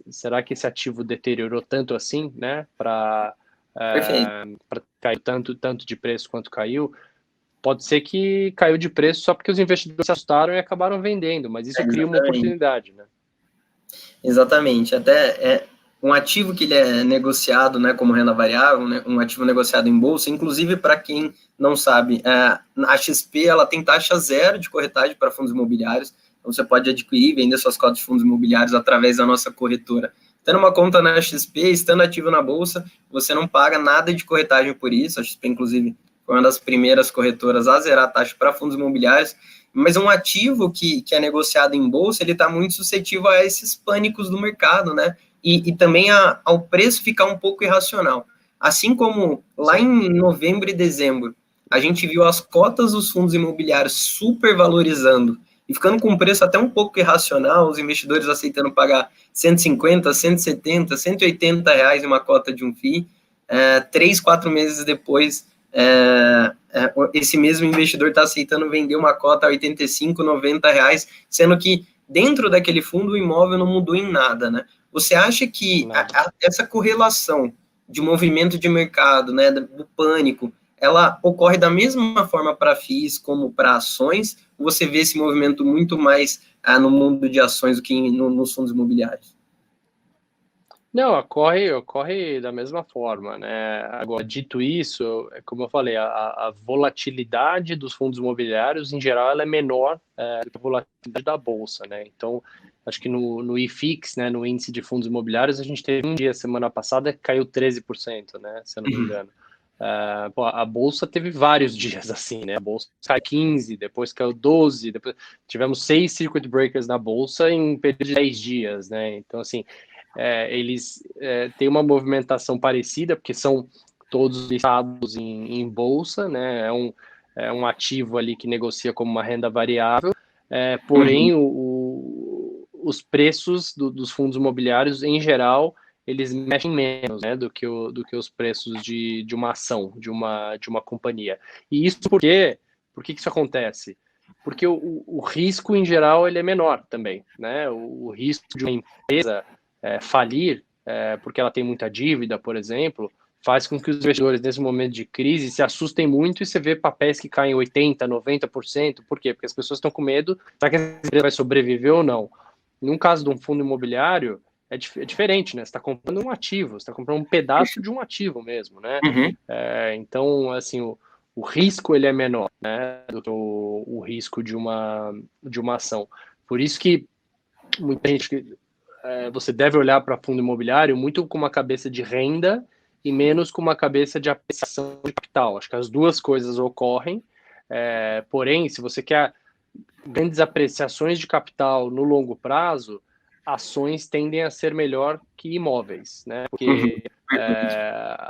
será que esse ativo deteriorou tanto assim, né, para Perfeito. cair tanto de preço quanto caiu? Pode ser que caiu de preço só porque os investidores se assustaram e acabaram vendendo, mas isso cria uma Exatamente. oportunidade, né? Exatamente. Até um ativo que ele é negociado, né, como renda variável, né, um ativo negociado em bolsa, inclusive para quem não sabe, a XP ela tem taxa zero de corretagem para fundos imobiliários, então você pode adquirir e vender suas cotas de fundos imobiliários através da nossa corretora. Tendo uma conta na XP, estando ativo na bolsa, você não paga nada de corretagem por isso. A XP, inclusive, foi uma das primeiras corretoras a zerar a taxa para fundos imobiliários. Mas um ativo que é negociado em bolsa, ele está muito suscetível a esses pânicos do mercado, né? E também ao preço ficar um pouco irracional. Assim como lá em novembro e dezembro, a gente viu as cotas dos fundos imobiliários super valorizando e ficando com um preço até um pouco irracional, os investidores aceitando pagar 150, 170, 180 reais em uma cota de um FII, 3, 4 meses depois, esse mesmo investidor está aceitando vender uma cota a 85, 90 reais, sendo que dentro daquele fundo o imóvel não mudou em nada, né? Você acha que essa correlação de movimento de mercado, né, do pânico, ela ocorre da mesma forma para FIIs como para ações? Ou você vê esse movimento muito mais no mundo de ações do que nos fundos imobiliários? Não, ocorre da mesma forma, né? Agora, dito isso, como eu falei, a volatilidade dos fundos imobiliários, em geral, ela é menor do que a volatilidade da bolsa, né? Então, acho que no IFIX, né, no índice de fundos imobiliários, a gente teve um dia, semana passada, que caiu 13%, né? Se eu não me engano. A bolsa teve vários dias assim, né? A bolsa caiu 15, depois caiu 12, depois tivemos 6 circuit breakers na bolsa em um período de 10 dias, né? Então, assim, eles têm uma movimentação parecida, porque são todos listados em bolsa, né? É um ativo ali que negocia como uma renda variável, porém os preços dos fundos imobiliários, em geral, eles mexem menos, né, do que os preços de uma ação, de uma companhia. E isso por que isso acontece? porque o risco, em geral, ele é menor também, né? O risco de uma empresa falir, porque ela tem muita dívida, por exemplo, faz com que os investidores, nesse momento de crise, se assustem muito e você vê papéis que caem 80%, 90%. Por quê? Porque as pessoas estão com medo, será que essa empresa vai sobreviver ou não? Num caso de um fundo imobiliário, é diferente, né? Você está comprando um ativo, você está comprando um pedaço de um ativo mesmo, né? Uhum. Então, assim, o risco ele é menor, né, do que o risco de uma ação. Por isso que muita gente, você deve olhar para fundo imobiliário muito com uma cabeça de renda e menos com uma cabeça de apreciação de capital. Acho que as duas coisas ocorrem, porém, se você quer grandes apreciações de capital no longo prazo, ações tendem a ser melhor que imóveis, né? Porque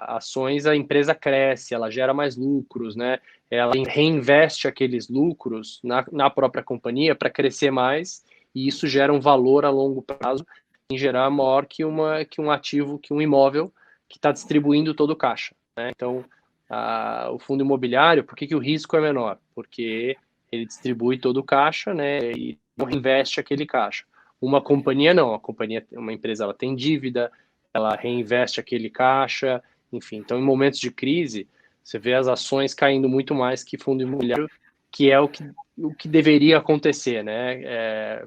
ações, a empresa cresce, ela gera mais lucros, né? Ela reinveste aqueles lucros na própria companhia para crescer mais, e isso gera um valor a longo prazo, em geral maior que um ativo, que um imóvel que está distribuindo todo o caixa, né? Então, o fundo imobiliário, por que o risco é menor? Porque ele distribui todo o caixa, né, e não reinveste aquele caixa. Uma companhia não, uma empresa, ela tem dívida, ela reinveste aquele caixa, enfim. Então, em momentos de crise, você vê as ações caindo muito mais que fundo imobiliário, que é o que deveria acontecer, né?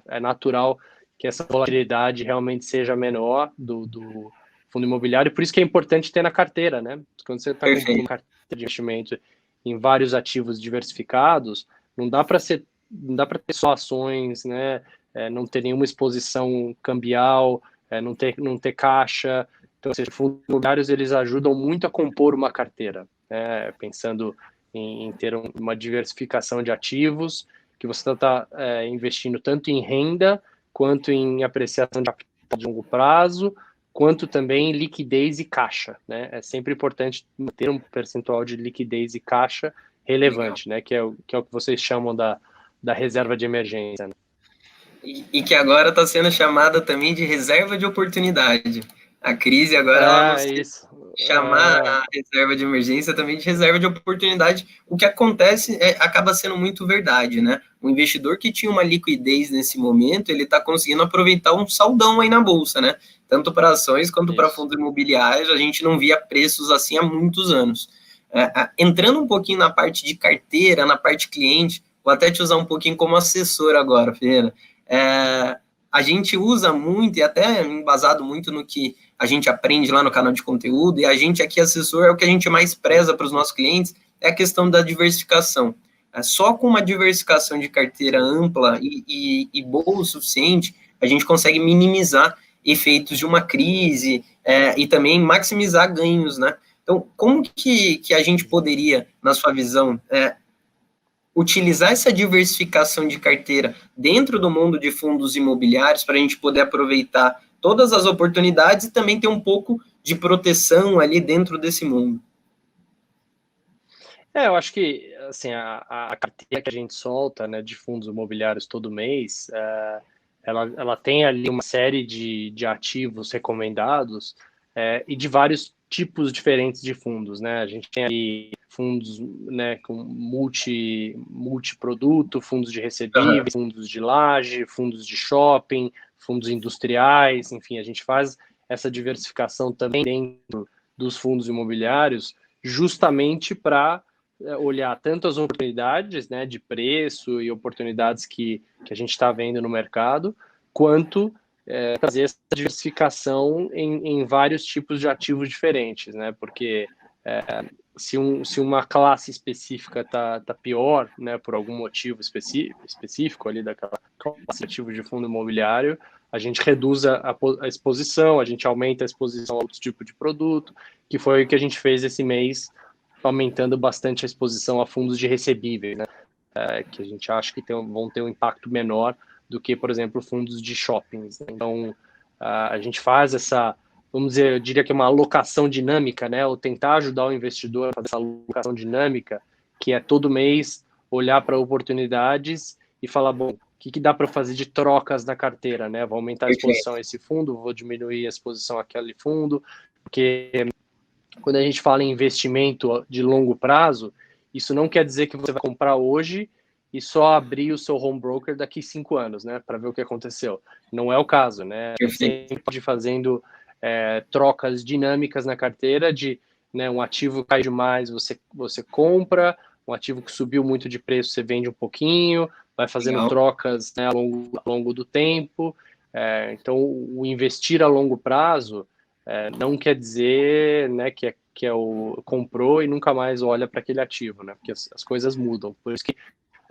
É natural que essa volatilidade realmente seja menor do fundo imobiliário, por isso que é importante ter na carteira, né? Quando você está comprando uma carteira de investimento em vários ativos diversificados, não dá para ter só ações, né? Não ter nenhuma exposição cambial, não ter caixa. Então, ou seja, fundos imobiliários eles ajudam muito a compor uma carteira, né? Pensando em ter uma diversificação de ativos, que você está investindo tanto em renda, quanto em apreciação de capital de longo prazo, quanto também em liquidez e caixa, né? É sempre importante ter um percentual de liquidez e caixa relevante, né? Que é o que vocês chamam da reserva de emergência, né? E que agora está sendo chamada também de reserva de oportunidade. A crise agora ela não se chamar a reserva de emergência também de reserva de oportunidade. O que acontece acaba sendo muito verdade, né? O investidor que tinha uma liquidez nesse momento, ele está conseguindo aproveitar um saldão aí na bolsa, né? Tanto para ações quanto para fundos imobiliários, a gente não via preços assim há muitos anos. Entrando um pouquinho na parte de carteira, na parte cliente, vou até te usar um pouquinho como assessor agora, Ferreira. A gente usa muito, e até embasado muito no que a gente aprende lá no canal de conteúdo, e a gente aqui, assessor, é o que a gente mais preza para os nossos clientes, é a questão da diversificação. Só com uma diversificação de carteira ampla e boa o suficiente, a gente consegue minimizar efeitos de uma crise e também maximizar ganhos, né? Então, como que a gente poderia, na sua visão, utilizar essa diversificação de carteira dentro do mundo de fundos imobiliários para a gente poder aproveitar todas as oportunidades e também ter um pouco de proteção ali dentro desse mundo? Eu acho que assim, a carteira que a gente solta, né, de fundos imobiliários todo mês, ela tem ali uma série de ativos recomendados e de vários tipos diferentes de fundos, né? A gente tem ali fundos, né, com multiproduto, fundos de recebíveis, fundos de laje, fundos de shopping, fundos industriais, enfim, a gente faz essa diversificação também dentro dos fundos imobiliários, justamente para olhar tanto as oportunidades, né, de preço e oportunidades que a gente está vendo no mercado, quanto fazer essa diversificação em vários tipos de ativos diferentes, né? Porque se uma classe específica tá pior, né, por algum motivo específico ali daquela classe de ativo de fundo imobiliário, a gente reduz a exposição, a gente aumenta a exposição a outro tipo de produto, que foi o que a gente fez esse mês, aumentando bastante a exposição a fundos de recebíveis, né? Que a gente acha que vão ter um impacto menor do que, por exemplo, fundos de shoppings. Né? Então, a gente faz essa, vamos dizer, eu diria que é uma alocação dinâmica, né? Ou tentar ajudar o investidor a fazer essa alocação dinâmica, que é todo mês olhar para oportunidades e falar, bom, o que dá para fazer de trocas na carteira, né? Vou aumentar a exposição a esse fundo, vou diminuir a exposição àquele fundo, porque quando a gente fala em investimento de longo prazo, isso não quer dizer que você vai comprar hoje e só abrir o seu home broker daqui 5 anos, né, para ver o que aconteceu. Não é o caso, né? Você sempre pode ir fazendo trocas dinâmicas na carteira de, né, um ativo cai demais, você compra, um ativo que subiu muito de preço, você vende um pouquinho, vai fazendo Legal. trocas, né, ao longo do tempo. Então, o investir a longo prazo não quer dizer, né, que é o comprou e nunca mais olha para aquele ativo, né? Porque as coisas mudam. Por isso que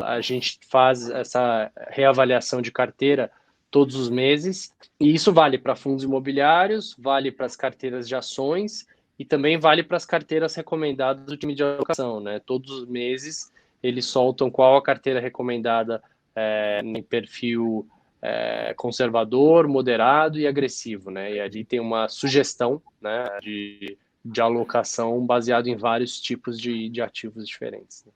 a gente faz essa reavaliação de carteira todos os meses, e isso vale para fundos imobiliários, vale para as carteiras de ações e também vale para as carteiras recomendadas do time de alocação, né? Todos os meses eles soltam qual a carteira recomendada em perfil conservador, moderado e agressivo, né? E ali tem uma sugestão, né, de alocação baseado em vários tipos de ativos diferentes. Né?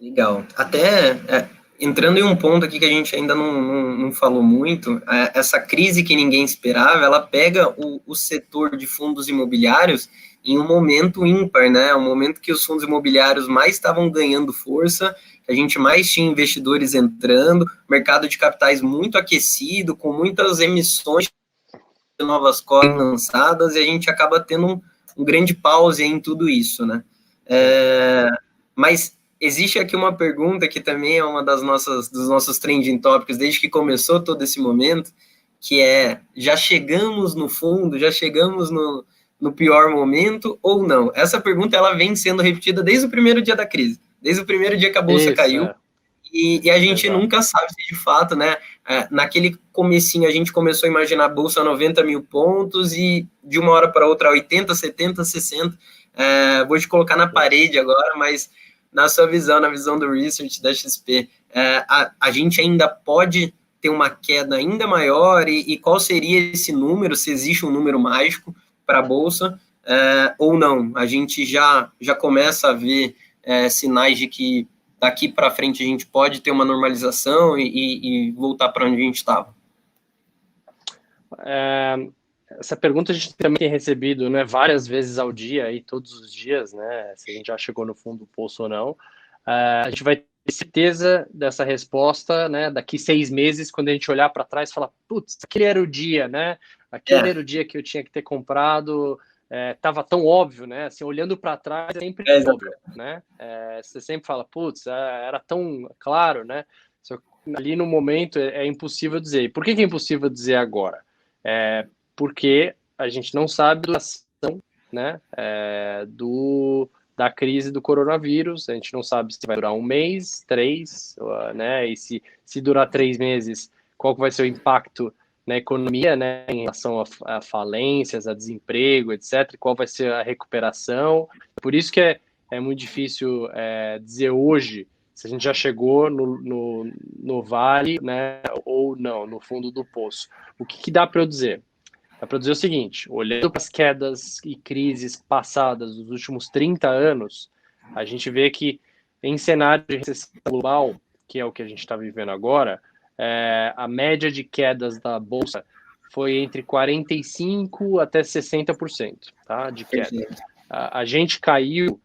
Legal. Até entrando em um ponto aqui que a gente ainda não falou muito, essa crise que ninguém esperava, ela pega o setor de fundos imobiliários em um momento ímpar, né? Um momento que os fundos imobiliários mais estavam ganhando força, que a gente mais tinha investidores entrando, mercado de capitais muito aquecido, com muitas emissões de novas cotas lançadas, e a gente acaba tendo um grande pause em tudo isso, né? Mas existe aqui uma pergunta que também é uma dos nossos trending tópicos desde que começou todo esse momento, que é, já chegamos no fundo, já chegamos no pior momento ou não? Essa pergunta ela vem sendo repetida desde o primeiro dia da crise, desde o primeiro dia que a Bolsa caiu, e a gente nunca sabe se de fato, né, naquele comecinho a gente começou a imaginar a Bolsa a 90 mil pontos e de uma hora para outra 80, 70, 60, vou te colocar na parede agora, mas na sua visão, na visão do research da XP, a gente ainda pode ter uma queda ainda maior e qual seria esse número, se existe um número mágico para a Bolsa, ou não? A gente já começa a ver sinais de que daqui para frente a gente pode ter uma normalização e voltar para onde a gente estava? Essa pergunta a gente também tem recebido, né, várias vezes ao dia, aí, todos os dias, né, se a gente já chegou no fundo do poço ou não. A gente vai ter certeza dessa resposta, né, daqui 6 meses, quando a gente olhar para trás e falar, putz, aquele era o dia, né, aquele era o dia que eu tinha que ter comprado, tava tão óbvio, né, assim, olhando para trás é sempre óbvio, né, você sempre fala, putz, era tão claro, né, ali no momento é impossível dizer. E por que é impossível dizer agora? Porque a gente não sabe a duração, né, da crise do coronavírus, a gente não sabe se vai durar 1 mês, 3, né, e se durar 3 meses, qual que vai ser o impacto na economia, né, em relação a falências, a desemprego, etc., qual vai ser a recuperação. Por isso que é muito difícil dizer hoje se a gente já chegou no vale, né, ou não, no fundo do poço. O que dá para eu dizer? Dá para dizer o seguinte, olhando para as quedas e crises passadas dos últimos 30 anos, a gente vê que em cenário de recessão global, que é o que a gente está vivendo agora, a média de quedas da Bolsa foi entre 45% até 60%, tá, de queda. A gente caiu,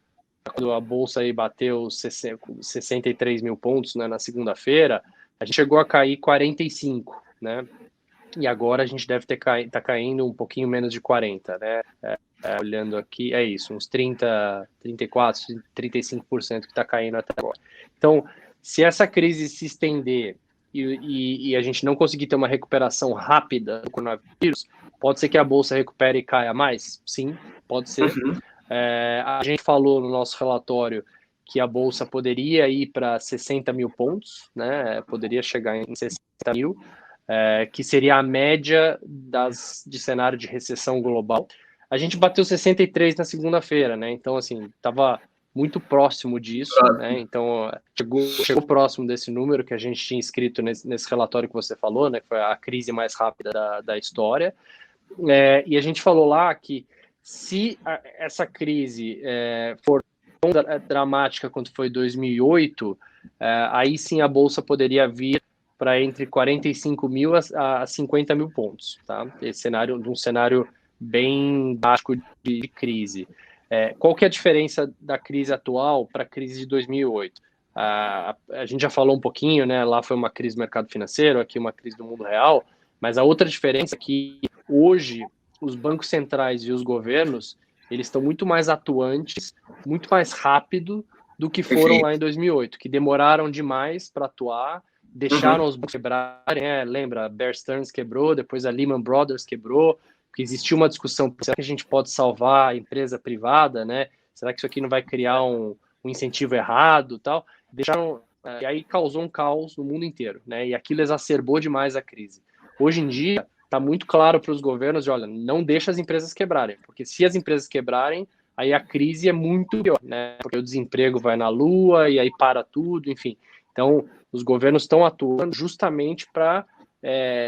quando a Bolsa aí bateu 63 mil pontos, né, na segunda-feira, a gente chegou a cair 45, né? E agora a gente deve tá caindo um pouquinho menos de 40, né? Olhando aqui, é isso, uns 30, 34, 35% que está caindo até agora. Então, se essa crise se estender e a gente não conseguir ter uma recuperação rápida do coronavírus, pode ser que a Bolsa recupere e caia mais? Sim, pode ser. A gente falou no nosso relatório que a Bolsa poderia ir para 60 mil pontos, né? Poderia chegar em 60 mil, que seria a média de cenário de recessão global. A gente bateu 63 na segunda-feira, né? Então, assim, estava muito próximo disso, né? Então, chegou próximo desse número que a gente tinha escrito nesse relatório que você falou, né? Que foi a crise mais rápida da história. E a gente falou lá que se essa crise for tão dramática quanto foi 2008, aí sim a Bolsa poderia vir para entre 45 mil a 50 mil pontos, tá? Esse cenário, um cenário bem baixo de crise. Qual que é a diferença da crise atual para a crise de 2008? A gente já falou um pouquinho, né? Lá foi uma crise do mercado financeiro, aqui uma crise do mundo real, mas a outra diferença é que hoje os bancos centrais e os governos, eles estão muito mais atuantes, muito mais rápido do que foram lá Perfeito. em 2008, que demoraram demais para atuar, deixaram Uhum. os bancos quebrarem, lembra, Bear Stearns quebrou, depois a Lehman Brothers quebrou, porque existia uma discussão, será que a gente pode salvar a empresa privada, né? Será que isso aqui não vai criar um incentivo errado, tal? Deixaram, e aí causou um caos no mundo inteiro, né? E aquilo exacerbou demais a crise. Hoje em dia, está muito claro para os governos de, olha, não deixa as empresas quebrarem, porque se as empresas quebrarem, aí a crise é muito pior, né? Porque o desemprego vai na lua e aí para tudo, enfim. Então, os governos estão atuando justamente para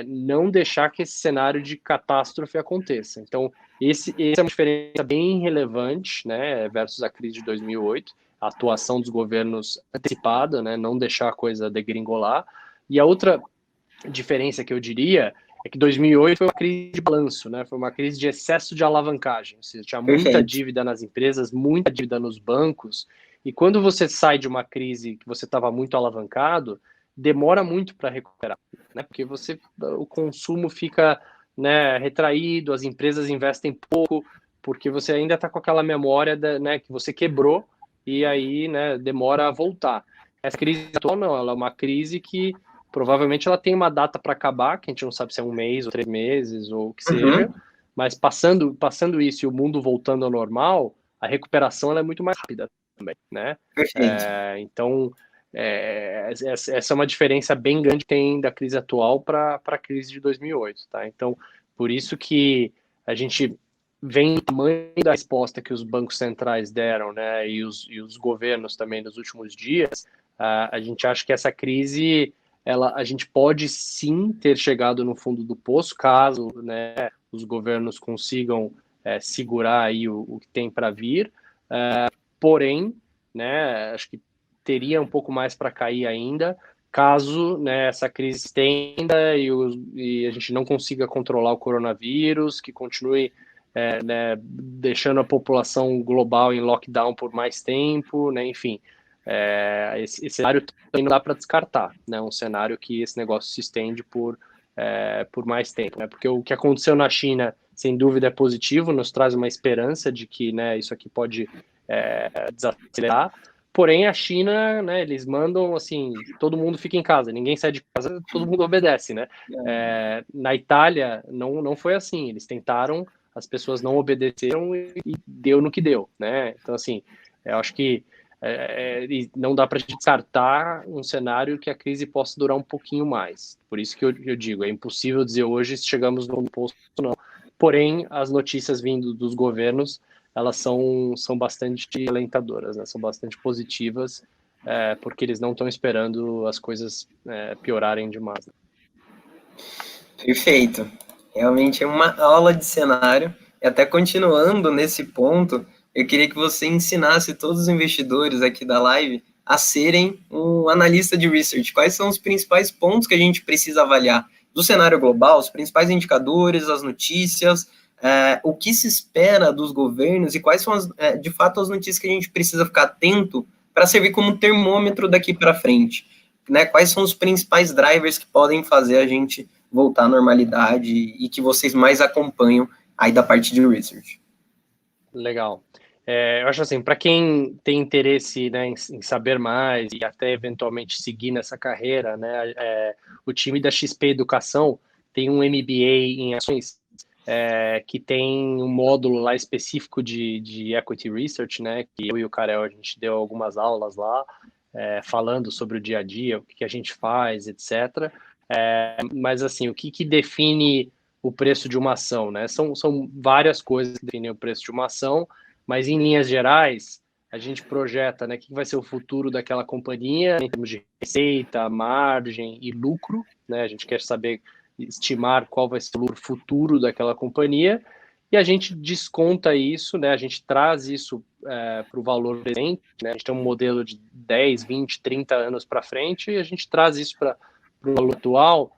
não deixar que esse cenário de catástrofe aconteça. Então, essa é uma diferença bem relevante, né, versus a crise de 2008, a atuação dos governos antecipada, né, não deixar a coisa degringolar. E a outra diferença que eu diria é que 2008 foi uma crise de balanço, né? Foi uma crise de excesso de alavancagem, ou seja, tinha muita Perfeito. dívida nas empresas, muita dívida nos bancos, e quando você sai de uma crise que você estava muito alavancado, demora muito para recuperar, né? Porque o consumo fica, né, retraído, as empresas investem pouco, porque você ainda está com aquela memória né, que você quebrou e aí, né, demora a voltar. Essa crise atual não, ela é uma crise que provavelmente ela tem uma data para acabar, que a gente não sabe se é um mês ou 3 meses ou o que seja, Uhum. mas passando isso e o mundo voltando ao normal, a recuperação ela é muito mais rápida também, né? Perfeito. Então, essa é uma diferença bem grande que tem da crise atual para a crise de 2008, tá? Então, por isso que a gente vem do tamanho da resposta que os bancos centrais deram, né, e os governos também nos últimos dias, a gente acha que essa crise a gente pode sim ter chegado no fundo do poço, caso, né, os governos consigam segurar aí o que tem para vir. Porém, né, acho que teria um pouco mais para cair ainda, caso, né, essa crise estenda e a gente não consiga controlar o coronavírus, que continue né, deixando a população global em lockdown por mais tempo, né, enfim. Esse cenário também não dá para descartar, né? Um cenário que esse negócio se estende por mais tempo, né? Porque o que aconteceu na China, sem dúvida, é positivo, nos traz uma esperança de que, né, isso aqui pode desacelerar. Porém, a China, né, eles mandam assim, todo mundo fica em casa, ninguém sai de casa, todo mundo obedece, né? Na Itália, não foi assim, eles tentaram, as pessoas não obedeceram e deu no que deu, né? Então, assim, eu acho que não dá para descartar um cenário que a crise possa durar um pouquinho mais. Por isso que eu digo, é impossível dizer hoje se chegamos no posto ou não. Porém, as notícias vindo dos governos, elas são bastante alentadoras, né? São bastante positivas, porque eles não estão esperando as coisas piorarem demais. Né? Perfeito. Realmente é uma aula de cenário. E até continuando nesse ponto, eu queria que você ensinasse todos os investidores aqui da live a serem um analista de research. Quais são os principais pontos que a gente precisa avaliar do cenário global, os principais indicadores, as notícias, o que se espera dos governos e quais são, de fato, as notícias que a gente precisa ficar atento para servir como termômetro daqui para frente. Né? Quais são os principais drivers que podem fazer a gente voltar à normalidade e que vocês mais acompanham aí da parte de research? Legal. Eu acho assim, para quem tem interesse, né, em saber mais e até eventualmente seguir nessa carreira, né, o time da XP Educação tem um MBA em ações que tem um módulo lá específico de Equity Research, né, que eu e o Karel, a gente deu algumas aulas lá, falando sobre o dia a dia, o que a gente faz, etc. Mas assim, o que define o preço de uma ação, né? São várias coisas que definem o preço de uma ação, mas em linhas gerais, a gente projeta, né, o que vai ser o futuro daquela companhia em termos de receita, margem e lucro, né? A gente quer saber, estimar qual vai ser o lucro futuro daquela companhia, e a gente desconta isso, né? A gente traz isso para o valor presente, né? A gente tem um modelo de 10, 20, 30 anos para frente, e a gente traz isso para o valor atual,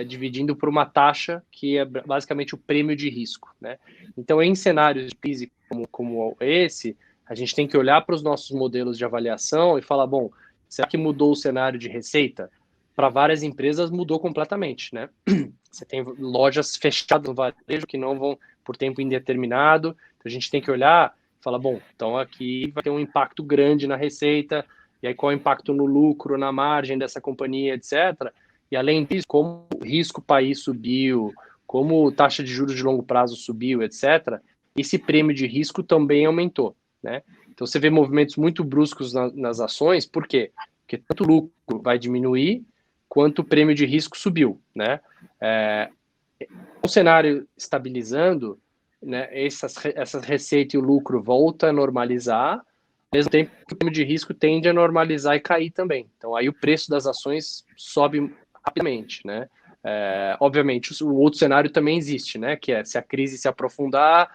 dividindo por uma taxa que é basicamente o prêmio de risco, né? Então, em cenários de crise como esse, a gente tem que olhar para os nossos modelos de avaliação e falar, bom, será que mudou o cenário de receita? Para várias empresas mudou completamente, né? Você tem lojas fechadas no varejo que não vão por tempo indeterminado, então a gente tem que olhar e falar, bom, então aqui vai ter um impacto grande na receita, e aí qual é o impacto no lucro, na margem dessa companhia, etc. E além disso, como o risco país subiu, como taxa de juros de longo prazo subiu, etc., esse prêmio de risco também aumentou, né? Então você vê movimentos muito bruscos nas ações, por quê? Porque tanto o lucro vai diminuir, quanto o prêmio de risco subiu, né? O cenário estabilizando, né, essas receitas e o lucro volta a normalizar, ao mesmo tempo que o prêmio de risco tende a normalizar e cair também. Então aí o preço das ações sobe rapidamente, né? Obviamente o outro cenário também existe, né? Que é se a crise se aprofundar,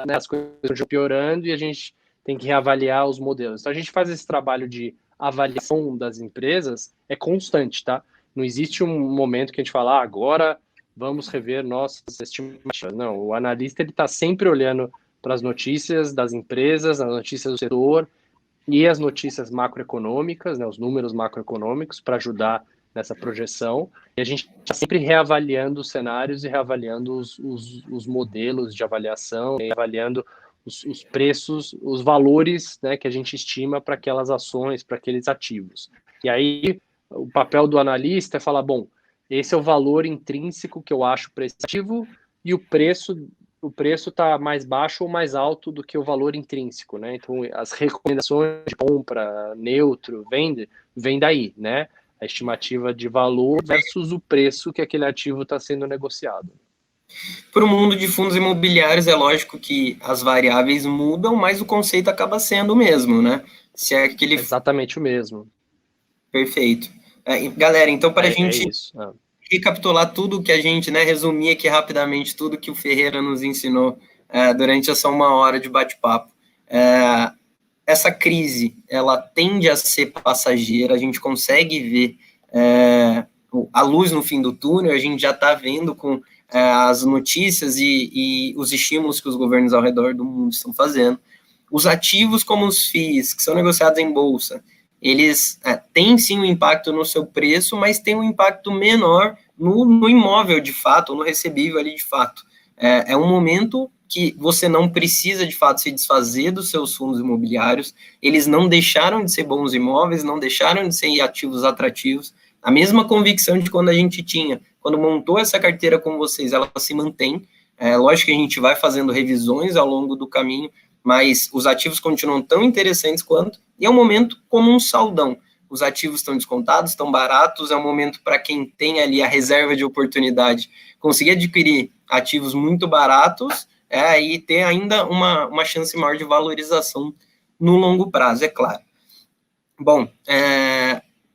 né, as coisas vão piorando e a gente tem que reavaliar os modelos. Então a gente faz esse trabalho de avaliação das empresas, é constante, tá? Não existe um momento que a gente fala, agora vamos rever nossas estimativas. Não, o analista ele está sempre olhando para as notícias das empresas, as notícias do setor e as notícias macroeconômicas, né, os números macroeconômicos para ajudar nessa projeção. E a gente está sempre reavaliando os cenários e reavaliando os modelos de avaliação, e avaliando os preços, os valores, né, que a gente estima para aquelas ações, para aqueles ativos. E aí o papel do analista é falar, bom, esse é o valor intrínseco que eu acho para esse ativo e o preço está mais baixo ou mais alto do que o valor intrínseco, né? Então, as recomendações de compra, neutro, vem daí, né? A estimativa de valor versus o preço que aquele ativo está sendo negociado. Para o mundo de fundos imobiliários, é lógico que as variáveis mudam, mas o conceito acaba sendo o mesmo, né? Se é aquele... Exatamente o mesmo. Perfeito. Galera, então para a gente isso. Recapitular tudo que a gente, né, resumir aqui rapidamente tudo que o Ferreira nos ensinou durante essa 1 hora de bate-papo. Essa crise, ela tende a ser passageira, a gente consegue ver a luz no fim do túnel, a gente já está vendo com as notícias e os estímulos que os governos ao redor do mundo estão fazendo. Os ativos como os FIIs, que são negociados em bolsa, eles têm sim um impacto no seu preço, mas tem um impacto menor no imóvel de fato, no recebível ali de fato. É um momento que você não precisa de fato se desfazer dos seus fundos imobiliários, eles não deixaram de ser bons imóveis, não deixaram de ser ativos atrativos, a mesma convicção de quando a gente tinha, quando montou essa carteira com vocês, ela se mantém, lógico que a gente vai fazendo revisões ao longo do caminho, mas os ativos continuam tão interessantes quanto, e é um momento como um saldão. Os ativos estão descontados, estão baratos, é um momento para quem tem ali a reserva de oportunidade conseguir adquirir ativos muito baratos e ter ainda uma chance maior de valorização no longo prazo, é claro. Bom,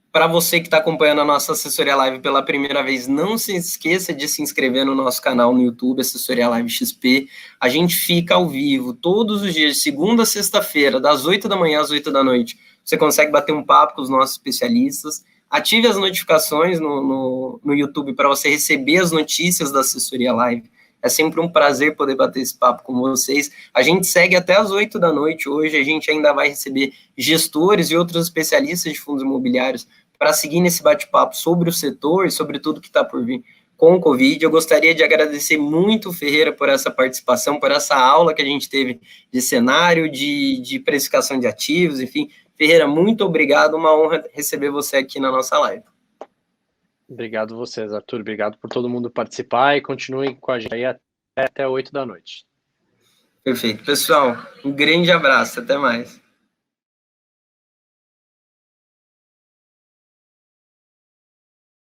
para você que está acompanhando a nossa assessoria live pela primeira vez, não se esqueça de se inscrever no nosso canal no YouTube, Assessoria Live XP. A gente fica ao vivo todos os dias, de segunda a sexta-feira, das 8 da manhã às 8 da noite. Você consegue bater um papo com os nossos especialistas. Ative as notificações no YouTube para você receber as notícias da Assessoria Live. É sempre um prazer poder bater esse papo com vocês. A gente segue até às 8 da noite hoje. A gente ainda vai receber gestores e outros especialistas de fundos imobiliários para seguir nesse bate-papo sobre o setor e sobre tudo que está por vir com o Covid. Eu gostaria de agradecer muito o Ferreira por essa participação, por essa aula que a gente teve de cenário, de precificação de ativos, enfim. Ferreira, muito obrigado, uma honra receber você aqui na nossa live. Obrigado vocês, Arthur, obrigado por todo mundo participar e continuem com a gente aí até 8 da noite. Perfeito. Pessoal, um grande abraço, até mais.